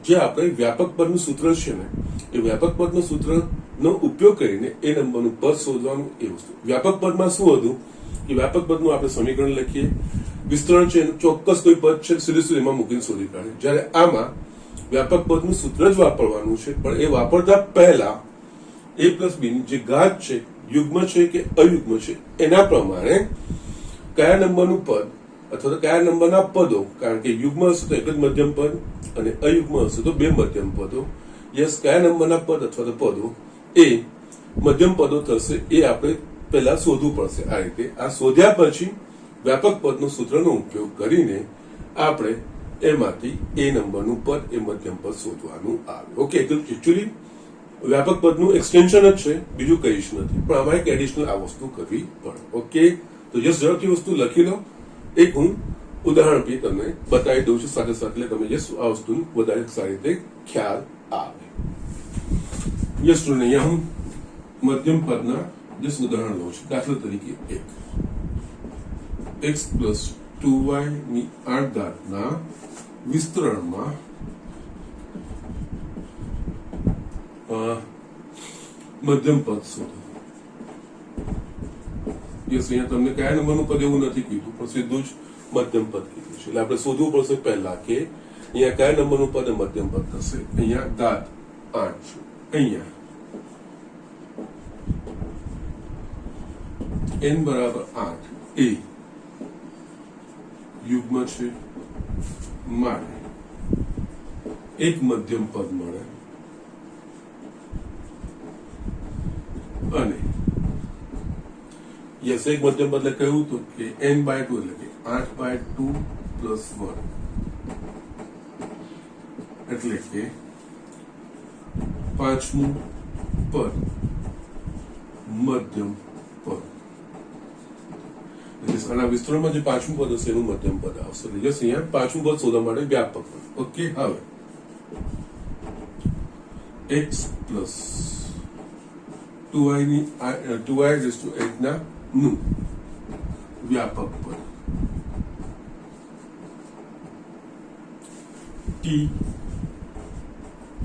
જે આપણે વ્યાપક પદનું સૂત્ર છે ને એ વ્યાપક પદનું સૂત્રનો ઉપયોગ કરીને એ નંબરનું પદ શોધવાનું એ વસ્તુ. વ્યાપક પદમાં શું હતું કે વ્યાપક પદનું આપણે સમીકરણ લખીએ, વિસ્તરણ છે ચોક્કસ કોઈ પદ છે સીધું એમાં મૂકીને શોધી કાઢે. જ્યારે આમાં વ્યાપક પદનું સૂત્ર જ વાપરવાનું છે, પણ એ વાપરતા પહેલા a+b ની જે ઘાત છે યુગ્મ છે કે અયુગ્મ છે એના પ્રમાણે કયા નંબરનું પદ અથવા તો કયા નંબરના પદો, કારણ કે યુગ્મ હશે તો એક જ મધ્યમ પદ અને અયુગ્મ હશે તો બે મધ્યમ પદો. યસ, કયા નંબરના પદ અથવા તો પદો એ મધ્યમ પદો થશે એ આપણે પહેલા શોધવું પડશે. આ રીતે આ શોધ્યા પછી વ્યાપક પદનું સૂત્રનો ઉપયોગ કરીને આપણે એમાંથી એ નંબરનું પદ એ મધ્યમ પદ શોધવાનું આવે. ઓકે, એકચ્યુઅલી વ્યાપક પદનું એક્સટેન્શન જ છે, બીજું કઈ જ નથી, પણ આમાં એક એડિશનલ આ વસ્તુ કરવી પડે. ઓકે, તો યસ ઝડપથી વસ્તુ લખી લો. એક હું ઉદાહરણ બી તમને બતાવી દઉં છું સાથે સાથે, એટલે તમે યસ આ વસ્તુનું વધારે સારી રીતે ખ્યાલ આવે. યસ સ્ટુડન્ટ, અહીંયા હું મધ્યમ પદના યસ ઉદાહરણ લઉં છું. દાખલા તરીકે x+2y ની 8 ના વિસ્તરણમાં મધ્યમ પદ શોધો. યસ, અહીંયા તમને કયા નંબરનું પદ એવું નથી કીધું, પણ સીધું જ મધ્યમ પદ કીધું છે. એટલે આપણે શોધવું પડશે પહેલા કે અહીંયા કયા નંબરનું પદ મધ્યમ પદ થશે. અહીંયા ઘાત 8 છે, અહીંયા n = 8 એ યુગ્મ છે, મારે એક મધ્યમ પદ મળે અને યસ એક મધ્યમ પદ એટલે કહ્યું હતું કે n/2 એટલે કે 8/2 + 1 એટલે કે પાંચમું પદ મધ્યમ પદ. આના વિસ્તરણમાં જે પાંચમું પદ હશે એનું મધ્યમ પદ આવશે. યસ, અહીંયા પાંચમું પદ શોધવા માટે વ્યાપક પદ. ઓકે, હવે x+2y ની 2y8 ના નું વ્યાપક પદ t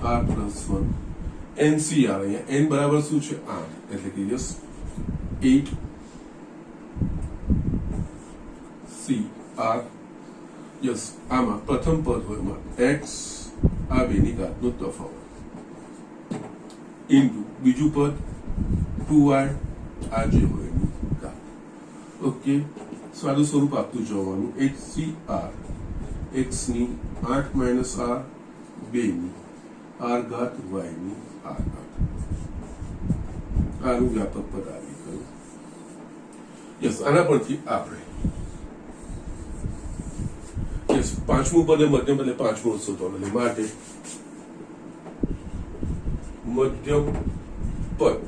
r+1 NCR. અહીંયા n બરાબર શું છે 8 એટલે કે યસ 8 CR. યસ, આમાં પ્રથમ પદ હોય એમાં x આ બેની ઘાતનો તફાવત ઇન્ટુ બીજું પદ 2y આ જે હોય એની ઘાત. ઓકે, સાદું સ્વરૂપ આપતું જવાનું 8CR x ની 8 - r 2 ની r ઘાત y ની r ઘાત. આનું વ્યાપક પદ આવી ગયું. યસ, આના પરથી આપણે યસ પાંચમું પદ મધ્યમ એટલે પાંચમું શોધવાનું. એટલે માટે મધ્યમ પદ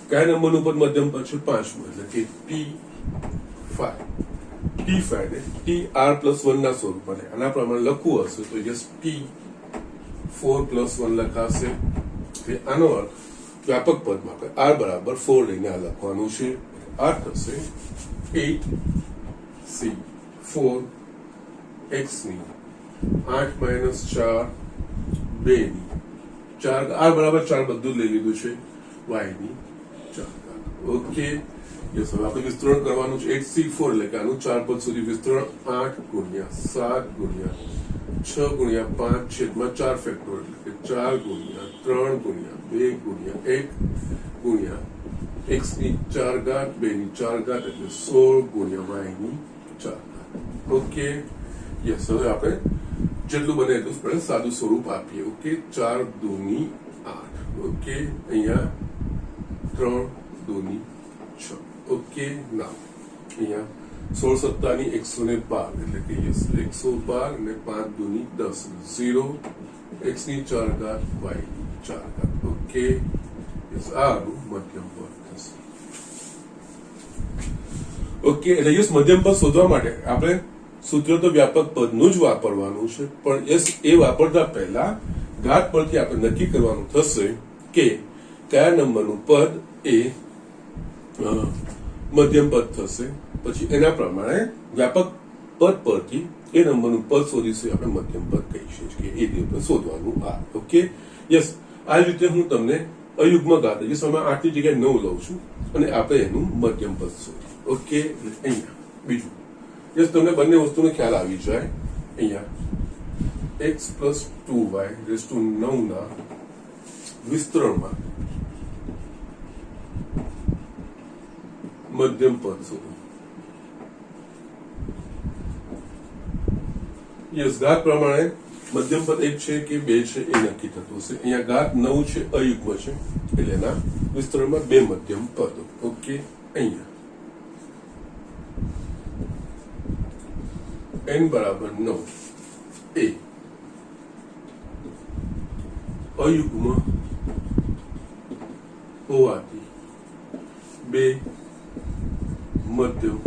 કયા નંબરનું પદ મધ્યમ પદ છે પાંચમું એટલે કે T5 ને TR+1 ના સ્વરૂપમાં આના પ્રમાણે લખવું હશે તો યસ T4+1 લખાશે. આનો અર્થ વ્યાપક પદમાં આપણે r = 4 લઈને આ લખવાનું છે. આ થશે 8C4 x ની 8 - 4 2 ની 4 r = 4 બધું લઈ લીધું છે y ની 4. ઓકે, યસ, હવે આપણે વિસ્તરણ કરવાનું છે 8C4 એટલે કે આનું 4 પદ સુધી વિસ્તરણ 8 × 7 × 6 × 5 / 4 ફેક્ટર એટલે કે 4 × 3 × 2 × 1 × x ની 4 ઘાત 2 ની 4 ઘાત એટલે 16 × y ની 4 ઘાત. ઓકે, યસ, હવે આપણે જેટલું બને એટલું આપણે સાદું સ્વરૂપ આપીએ. ઓકે, 4 દૂની 8. ઓકે, અહીંયા 3 દૂની 6. ઓકે, ના અહીંયા 16 સત્તાની 112 એટલે કે 112 અને 5 દૂની 10. 0 x ની 4 ઘાત y ની 4 ઘાત. ઓકે, આ મધ્યમ પદ થશે. ઓકે, એટલે યસ મધ્યમ પદ શોધવા માટે આપણે સૂત્ર તો વ્યાપક પદનું જ વાપરવાનું છે, પણ યસ એ વાપરતા પહેલા ઘાત પરથી આપણે નક્કી કરવાનું થશે કે કયા નંબરનું પદ એ મધ્યમ પદ થશે. પછી એના પ્રમાણે વ્યાપક પદ પરથી એ નંબરનું પદ શોધીશું આપણે મધ્યમ પદ કહીશું કે એ રીતે શોધવાનું. આ ઓકે, યસ આ રીતે હું તમને અયુગ્મ ઘાત જે સમય 8 ની જગ્યાએ 9 લઉં છું અને આપણે એનું મધ્યમ પદ શોધીએ. ઓકે, અહીંયા બીજું યસ તમને બંને વસ્તુનો ખ્યાલ આવી જાય. અહીંયા x plus 2y rays two 9 ના વિસ્તરણમાં મધ્યમ પદ શોધો. યસ ઘાત પ્રમાણે મધ્યમ પદ 1 છે કે 2 છે એ નક્કી થતું હશે. અહીંયા ઘાત 9 છે, અયુગ્મ છે, એટલે એના વિસ્તરણમાં 2 મધ્યમ પદો. ઓકે, અહીંયા n બરાબર 9 એ અયુગ્મ હોવાથી 2 મધ્યમ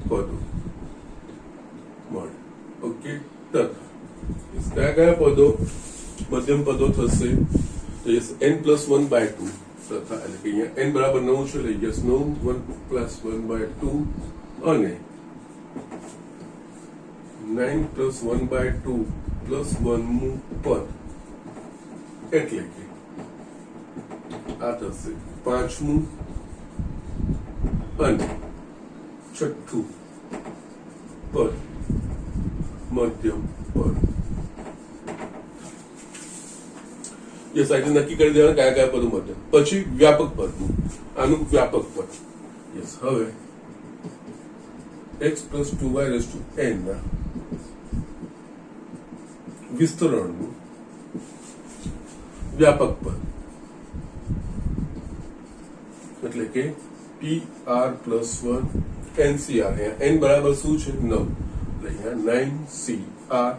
પદો મળે. ઓકે, તથા કયા કયા પદો મધ્યમ પદો થશે? તો યસ n+1/2 તથા એટલે કે અહીંયા n બરાબર 9 છે એટલે યસ 9 1+1/2 અને 9+1/2 +1 મું પદ એટલે કે આ થશે 5મું અને 6થું પદ મધ્યમ પદ. યસ આ નક્કી કરી દેવાના કયા કયા પદો મધ્યમ. પછી વ્યાપક પદનું આનું વ્યાપક પદ. યસ હવે x + 2y raised to n ના વિસ્તરણનું વ્યાપક પદ એટલે કે PR+1 NCR. અહીંયા n બરાબર શું છે? 9. એટલે અહીંયા 9CR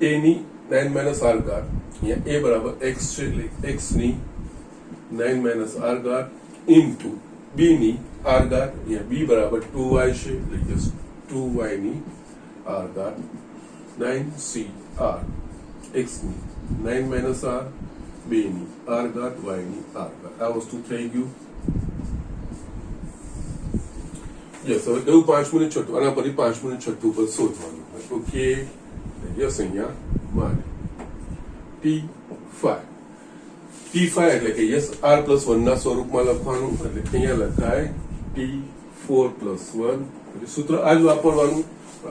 a ની 9 - r ઘાત. અહીંયા a બરાબર x છે એટલે x ની 9 - r ઘાત ઇન્ટુ b ની r ઘાત. અહીંયા b બરાબર 2y છે એટલે 2y ની r ઘાત 9CR x ની 9 - r 2 ની r ઘાત y ની r ઘાત. આ વસ્તુ થઈ ગયું. યસ હવે કયું 5મું ને 6થું? આના પછી 5મું ને 6થું પદ શોધવાનું. ઓકે, યસ અહીંયા મારે T5 એટલે કે યસ r+1 ના સ્વરૂપમાં લખવાનું. એટલે અહીંયા લખાય T4+1. સૂત્ર આ જ વાપરવાનું.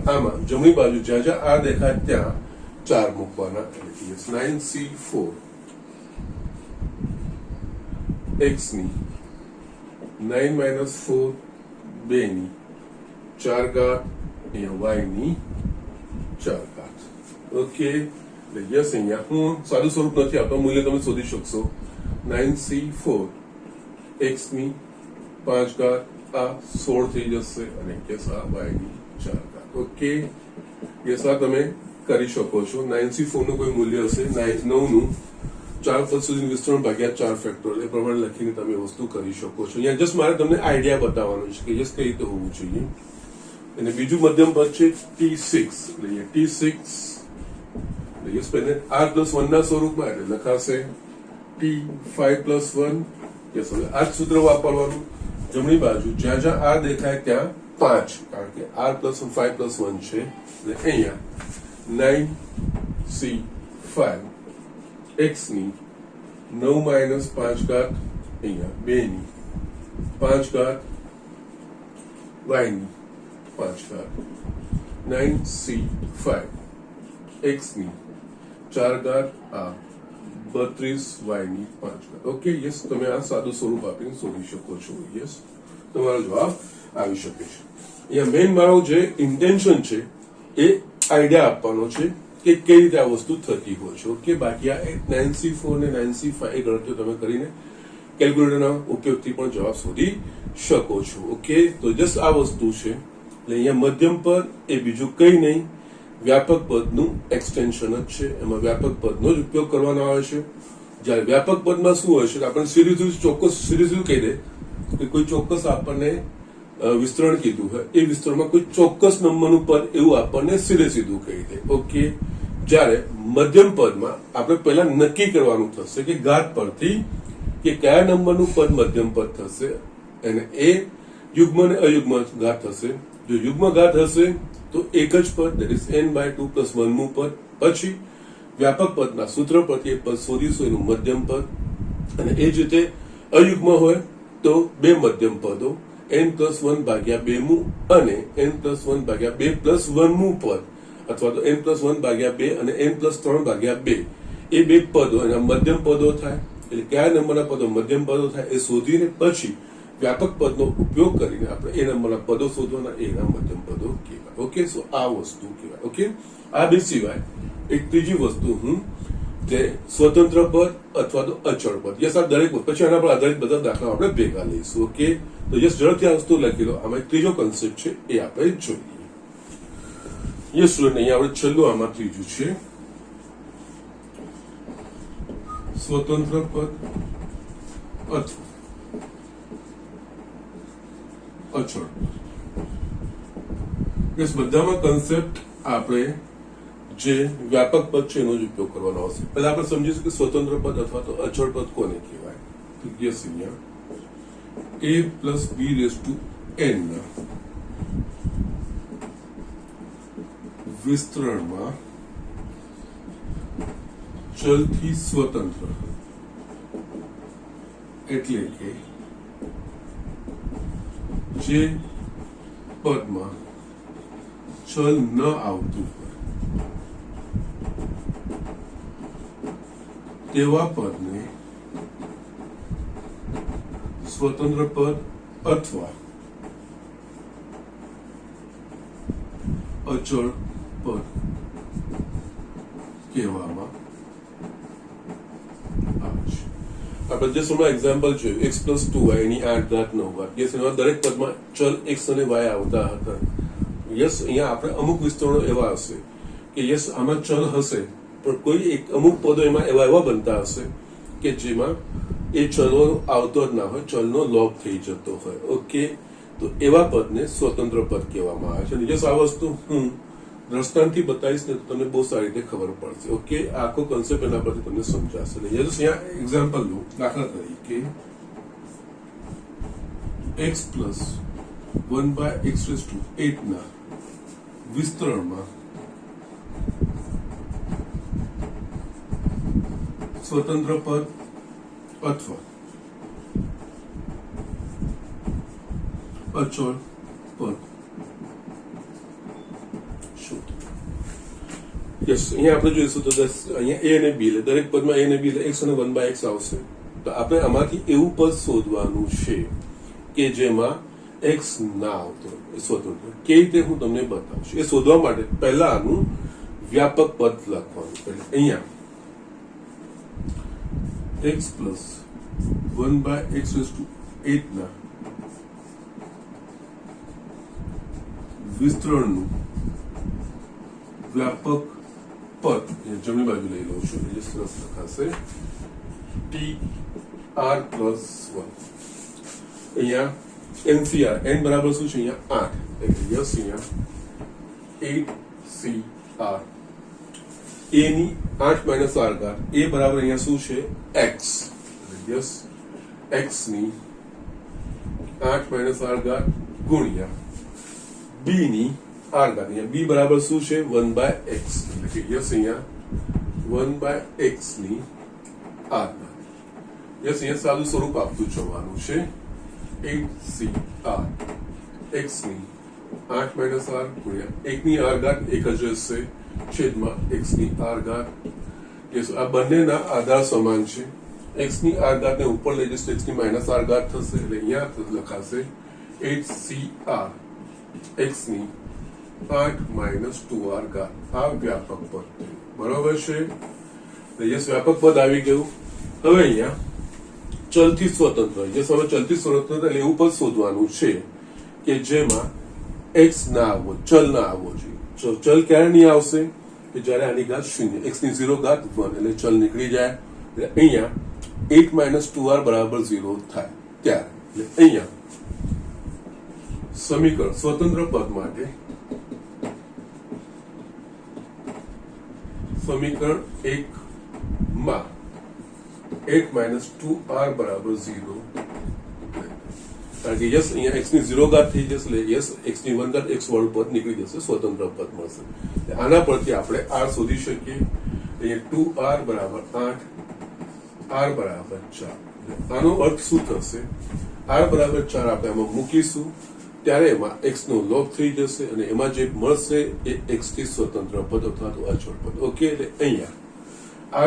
આમાં જમણી બાજુ જ્યાં જ્યાં r દેખાય ત્યાં 4 મૂકવાના. એટલે કે યસ 9C4 x ની 9 - 4 2 ની 4 ઘાત અહીંયા y ની 4 ઘાત. ઓકે, એટલે યસ અહીંયા હું સાદું સ્વરૂપ નથી આપતો, મૂલ્ય તમે શોધી શકશો. 9C4 x ની 5 ઘાત આ 16 થઈ જશે અને યસ આ y ની 4 ઘાત. ઓકે, યસ આ તમે કરી શકો છો. 9C4 નું કોઈ મૂલ્ય હશે 9 નું 4 પદ સુધી વિસ્તરણ ભાગ્યા 4 ફેક્ટોરિયલ એ પ્રમાણે લખીને તમે વસ્તુ કરી શકો છો. અહીંયા જસ્ટ મારે તમને આઈડિયા બતાવવાનો છે કે યસ કઈ રીતે હોવું જોઈએ. અને બીજું મધ્યમ પદ છે T6. એટલે T6 યસ પહેલે r+1 ના સ્વરૂપમાં એટલે લખાશે T5+1. યસ હવે આ જ સૂત્ર વાપરવાનું. જમણી બાજુ જ્યાં જ્યાં r દેખાય ત્યાં 5, કારણ કે r+1 5+1 છે. એટલે અહીંયા 9C5 x ની 9 - 5 ઘાત અહીંયા 2 ની 5 ઘાત y ની 5 ઘાત 9C5 x ની 4 ઘાત આ 32 y ની 5 ઘાત. ઓકે, યસ તમે આ સાદું સ્વરૂપ આપીને શોધી શકો છો. યસ તમારો જવાબ આવી શકે છે. અહીંયા મેઇન મારો જે ઇન્ટેન્શન છે એ આઈડિયા આપવાનો છે કે કઈ રીતે આ વસ્તુ થતી હોય છે. ઓકે, બાકી આ 9C4 ને 9C5 એ ગણતરીઓ તમે કરીને કેલ્ક્યુલેટરના ઉપયોગથી પણ જવાબ શોધી શકો છો. ઓકે, તો જસ્ટ આ વસ્તુ છે. એટલે અહીંયા મધ્યમ પદ એ બીજું કઈ નહીં, વ્યાપક પદનું એક્સટેન્શન જ છે. એમાં વ્યાપક પદનો જ ઉપયોગ કરવાનો આવે છે. જ્યારે વ્યાપક પદમાં શું હોય છે, આપણે સીધું કહી દે કે કોઈ ચોક્કસ આપણને વિસ્તરણ કીધું હોય, એ વિસ્તરણમાં કોઈ ચોક્કસ નંબરનું પદ એવું આપણને સીધું કહી દે. ઓકે, જ્યારે મધ્યમ પદમાં આપણે પહેલા નક્કી કરવાનું થશે કે ઘાત પરથી કે કયા નંબરનું પદ મધ્યમ પદ થશે, અને એ યુગ્મ અને અયુગ્મ ઘાત થશે. જો યુગ્મ ઘાત હશે તો એક જ પદ, દેટ ઇઝ n/2 + 1 નું પદ. પછી વ્યાપક પદના સૂત્ર પરથી એ પદ શોધીશું, એનું મધ્યમ પદ. અને એ જ રીતે અયુગ્મ હોય તો બે મધ્યમ પદો, n+1/2 મું અને n+1/2 + 1 મું પદ, અથવા તો n+1/2 અને n+3/2 એ બે પદો એના મધ્યમ પદો થાય. એટલે કયા નંબરના પદો મધ્યમ પદો થાય એ શોધીને પછી વ્યાપક પદનો ઉપયોગ કરીને આપણે એ નંબરના પદો શોધવાના, એના મધ્યમ પદો કહેવાય. ઓકે, સો આ વસ્તુ કહેવાય. ઓકે, આ બે સિવાય એક ત્રીજી વસ્તુ જે સ્વતંત્ર પદ અથવા તો અચળ પદ. યસ, આ દરેક પછી આના પર આધારિત બધા દાખલા આપણે ભેગા લઈશું. ઓકે, તો યસ, ઝડપથી આ વસ્તુ લખી લો. આમાં એક ત્રીજો કન્સેપ્ટ છે, એ આપણે જોઈએ. યસ સ્ટુડન્ટ, અહીંયા આપણે છેલ્લું આમાં ત્રીજું છે, સ્વતંત્ર પદ અથવા અચળ. યસ, બધામાં કન્સેપ્ટ આપણે જે વ્યાપક પદ છે એનો જ ઉપયોગ કરવાનો આવશે. પહેલા આપણે સમજીશું કે સ્વતંત્ર પદ અથવા તો અચળ પદ કોને કહેવાય. તો યસ, અહીંયા a + b⁴n વિસ્તરણમાં ચલથી સ્વતંત્ર, એટલે કે જે પદમાં ચલ ન આવતું હોય તેવા પદને સ્વતંત્ર પદ અથવા અચળ પદ કહેવામાં આવે છે. આપણે જે સમય એક્ઝામ્પલ જોયું, x + 2y એની 8 ઘાત 9 ઘાત. યસ, એમાં દરેક પદમાં ચલ x અને y આવતા હતા. યસ, અહીંયા આપણે અમુક વિસ્તરણો એવા હશે કે યસ આમાં ચલ હશે, પણ કોઈ એક અમુક પદો એમાં એવા બનતા હશે કે જેમાં એ ચલો આવતો જ ના હોય, ચલનો લોપ થઈ જતો હોય. ઓકે, તો એવા પદને સ્વતંત્ર પદ કહેવામાં આવે છે. યસ, આ વસ્તુ હું દ્રષ્ટાંતથી બતાવીશ ને તો તમને બહુ સારી રીતે ખબર પડશે. ઓકે, આખો કન્સેપ્ટ એના પરથી તમને સમજાશે. યસ, અહીંયા એક્ઝામ્પલ લો. દાખલા તરીકે x + 1/x⁸ ના વિસ્તરણમાં સ્વતંત્ર પદ અથવા અચળ પદ શું? યસ, અહીંયા આપણે જોઈશું તો અહીંયા a અને b, દરેક પદમાં a અને b x અને 1/x આવશે. તો આપણે આમાંથી એવું પદ શોધવાનું છે કે જેમાં x ના આવતો સ્વતંત્ર. કેવી રીતે હું તમને બતાવું. એ શોધવા માટે પહેલા આનું વ્યાપક પદ લખવાનું. એટલે અહીંયા x + 1/x⁸ ના વિસ્તરણનું વ્યાપક પદ જમણી બાજુ લઈ લઉં છું, એટલે સરસ લખાશે tr+1. અહીંયા NCR, n બરાબર શું છે અહીંયા 8, એટલે યસ અહીંયા 8CR. a ની 8 - r ઘાત, a બરાબર અહીંયા શું છે x, યસ x ની 8 - r ઘાત ગુણ્યા b ની r ઘાત. અહીંયા b બરાબર શું છે 1/x, એટલે કે યસ અહીંયા 1/x ની r ઘાત. યસ, અહીંયા સાદું સ્વરૂપ આપતું જવાનું છે 8CR. x ની 8 - r ગુણ્યા 1 ની r ઘાત એક જ હશે છેદમાં x ની r ઘાત. યસ, આ બંનેના આધાર સમાન છે. x ની r ઘાતને ઉપર લઈ જશે, x ની - r ઘાત થશે, એટલે અહીંયા લખાશે 8CR x ની 8 માઇનસ 2r ઘાત આ વ્યાપક પદ થયું. બરોબર છે. યસ વ્યાપક પદ આવી ગયું. હવે અહીંયા ચલથી સ્વતંત્ર, યસ હવે ચલથી સ્વતંત્ર એટલે એવું પદ શોધવાનું છે કે જેમાં x ના આવવો, ચલ ના આવવો જોઈએ. ચલ ક્યારે નહીં આવશે કે જયારે આની ઘાત 0, x ની 0 ઘાત 1 એટલે ચલ નીકળી જાય. એટલે અહીંયા 8 માઇનસ 2r બરાબર 0 થાય ત્યારે. એટલે અહીંયા સમીકરણ સ્વતંત્ર પદ માટે સમીકરણ 1 માં 8 માઇનસ 2r બરાબર 0, કારણ કે યસ અહીંયા x ની 0 ઘાત થઈ જશે એટલે યસ x ની 1 ઘાત x વાળું પદ નીકળી જશે, સ્વતંત્ર પદ મળશે. આના પરથી આપણે r શોધી શકીએ. અહીંયા 2r બરાબર 8, r બરાબર 4. આનો અર્થ શું થશે? r બરાબર 4 આપણે આમાં મૂકીશું ત્યારે એમાં x નો લોગ થઈ જશે અને એમાં જે મળશે એ x થી સ્વતંત્ર પદ અથવા તો અચળ પદ. ઓકે, એટલે અહીંયા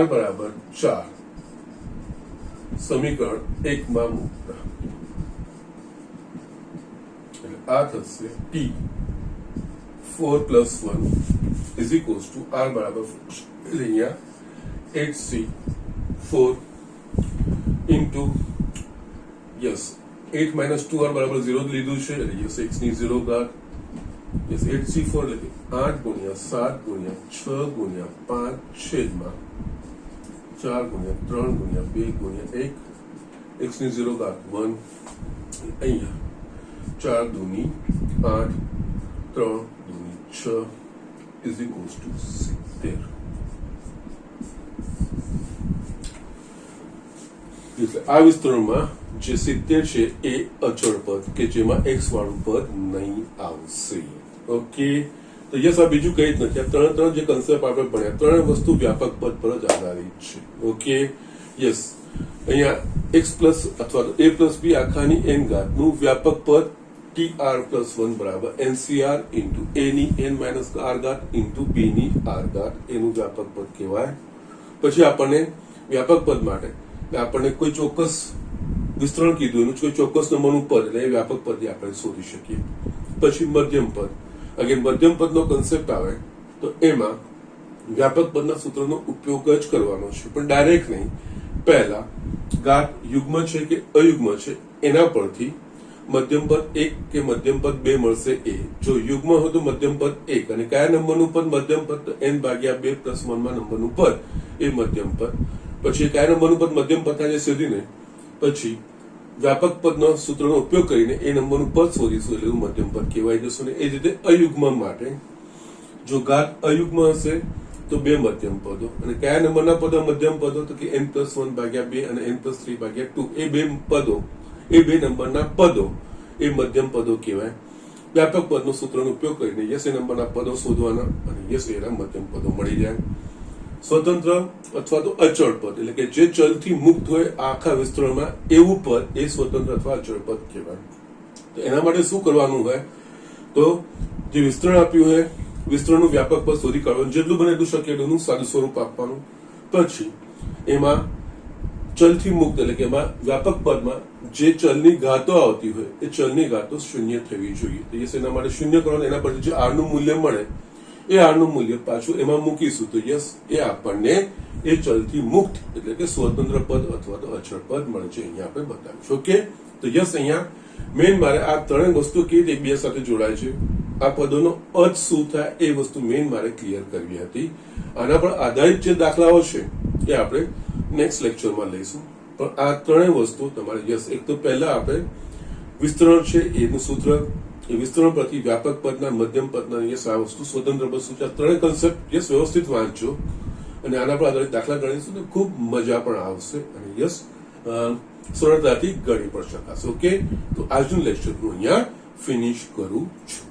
r બરાબર 4 સમીકરણ 1 માં મૂકતા એટલે આ થશે t 4 plus 1 is equals to r બરાબર 4. એટલે અહીંયા 8c4 into yes 8 minus 2r બરાબર 0 લીધું છે એટલે yes x ની 0 ઘાત yes 8c4 એટલે 8 ગુણ્યા 7 ગુણ્યા 6 ગુણ્યા 5 છેદમાં 4 ગુણ્યા 3 ગુણ્યા 2 ગુણ્યા 1 x ની 0 ઘાત 1. અહીંયા 4 દૂની 8 3 દૂની 6 is equals to 70. એટલે આ વિસ્તરણમાં જે 70 છે એ અચળ પદ કે જેમાં x વાળું પદ નહીં આવશે. ઓકે, તો યસ આ બીજું કઈ જ નથી. આ ત્રણ જે કન્સેપ્ટ આપણે ભણ્યા ત્રણ વસ્તુ વ્યાપક પદ પર જ આધારિત છે. ઓકે, યસ અહીંયા x પ્લસ અથવા તો a પ્લસ b આખાની n ઘાતનું વ્યાપક પદ tr પ્લસ 1 બરાબર ncr ઇન્ટુ a ની n માઇનસ r ઘાત ઇન્ટુ b ની r ઘાત એનું વ્યાપક પદ કહેવાય. પછી આપણને વ્યાપક પદ માટે આપણને કોઈ ચોક્કસ વિસ્તરણ કીધું એનું કોઈ ચોક્કસ નંબરનું પદ એટલે એ વ્યાપક પદ આપણે શોધી શકીએ. પછી મધ્યમ પદ, અગેન મધ્યમ પદનો કન્સેપ્ટ આવે તો એમાં વ્યાપક પદના સૂત્રનો ઉપયોગ જ કરવાનો છે, પણ ડાયરેક્ટ નહીં. પહેલા ઘાત યુગ્મ છે કે અયુગ્મ છે એના પરથી મધ્યમ પદ 1 કે મધ્યમ પદ 2 મળશે એ. જો યુગ્મ હોય તો મધ્યમ પદ 1 અને કયા નંબરનું પદ મધ્યમ પદ n ભાગ્યા 2 પ્લસ 1 માં નંબરનું પદ એ મધ્યમ પદ. પછી કયા નંબરનું પદ મધ્યમ પદ થાય શોધીને પછી વ્યાપક પદનો સૂત્રનો ઉપયોગ કરીને એ નંબરનું પદ શોધીશું એટલે મધ્યમ પદ કહેવાય જશે. ને એ જ રીતે અયુગ્મ માટે જો ઘાત અયુગ્મ હશે તો 2 મધ્યમ પદો અને કયા નંબરના પદો મધ્યમ પદો તો કે n પ્લસ 1 ભાગ્યા 2 અને n પ્લસ 3 ભાગ્યા 2 એ 2 પદો એ 2 નંબરના પદો એ મધ્યમ પદો કહેવાય. વ્યાપક પદનો સૂત્રનો ઉપયોગ કરીને યસ એ નંબરના પદો શોધવાના અને યસ એના મધ્યમ પદો મળી જાય. સ્વતંત્ર અથવા તો અચળ પદ એટલે કે જે ચલથી મુક્ત હોય આખા વિસ્તરણમાં એવું પદ એ સ્વતંત્ર અથવા અચળ પદ કહેવાય. તો એના માટે શું કરવાનું હોય તો જે વિસ્તરણ આપ્યું હોય વિસ્તરણનું વ્યાપક પદ શોધી કાઢવાનું, જેટલું બને એટલું શક્ય એટલું સાદું સ્વરૂપ આપવાનું. પછી એમાં ચલથી મુક્ત એટલે કે એમાં વ્યાપક પદમાં જે ચલની ઘાતો આવતી હોય એ ચલની ઘાતો શૂન્ય થવી જોઈએ. તો યસ એના માટે શૂન્ય કરવાનું, એના પરથી જે આર નું મૂલ્ય મળે એ આર નું મૂલ્ય પાછું એમાં મૂકીશું તો યસ એ આપણને એ ચલથી મુક્ત એટલે કે સ્વતંત્ર પદ અથવા તો અચળ પદ મળે છે. અહીંયા આપણે બતાવીશું. ઓકે, તો યસ અહીંયા મેઇન મારે આ ત્રણ વસ્તુ કેવી રીતે એકબીજા સાથે જોડાય છે, આ પદોનો અર્થ શું થાય એ વસ્તુ મેઇન મારે ક્લિયર કરવી હતી. આના પર આધારિત જે દાખલાઓ છે એ આપણે નેક્સ્ટ લેક્ચરમાં લઈશું. પણ આ ત્રણેય વસ્તુ તમારે યસ એક તો પહેલા આપણે વિસ્તરણ છે એનું સૂત્ર, એ વિસ્તરણ પરથી વ્યાપક પદના મધ્યમ પદના યસ આ વસ્તુ સ્વતંત્ર પદ શું છે, આ ત્રણેય કન્સેપ્ટ યસ વ્યવસ્થિત વાંચજો અને આના પર આધારિત દાખલા ગણીશું તો ખૂબ મજા પણ આવશે અને યસ સરળતાથી ગણી પણ શકાશે. ઓકે, તો આજનું લેક્ચર હું અહીંયા ફિનિશ કરું છું.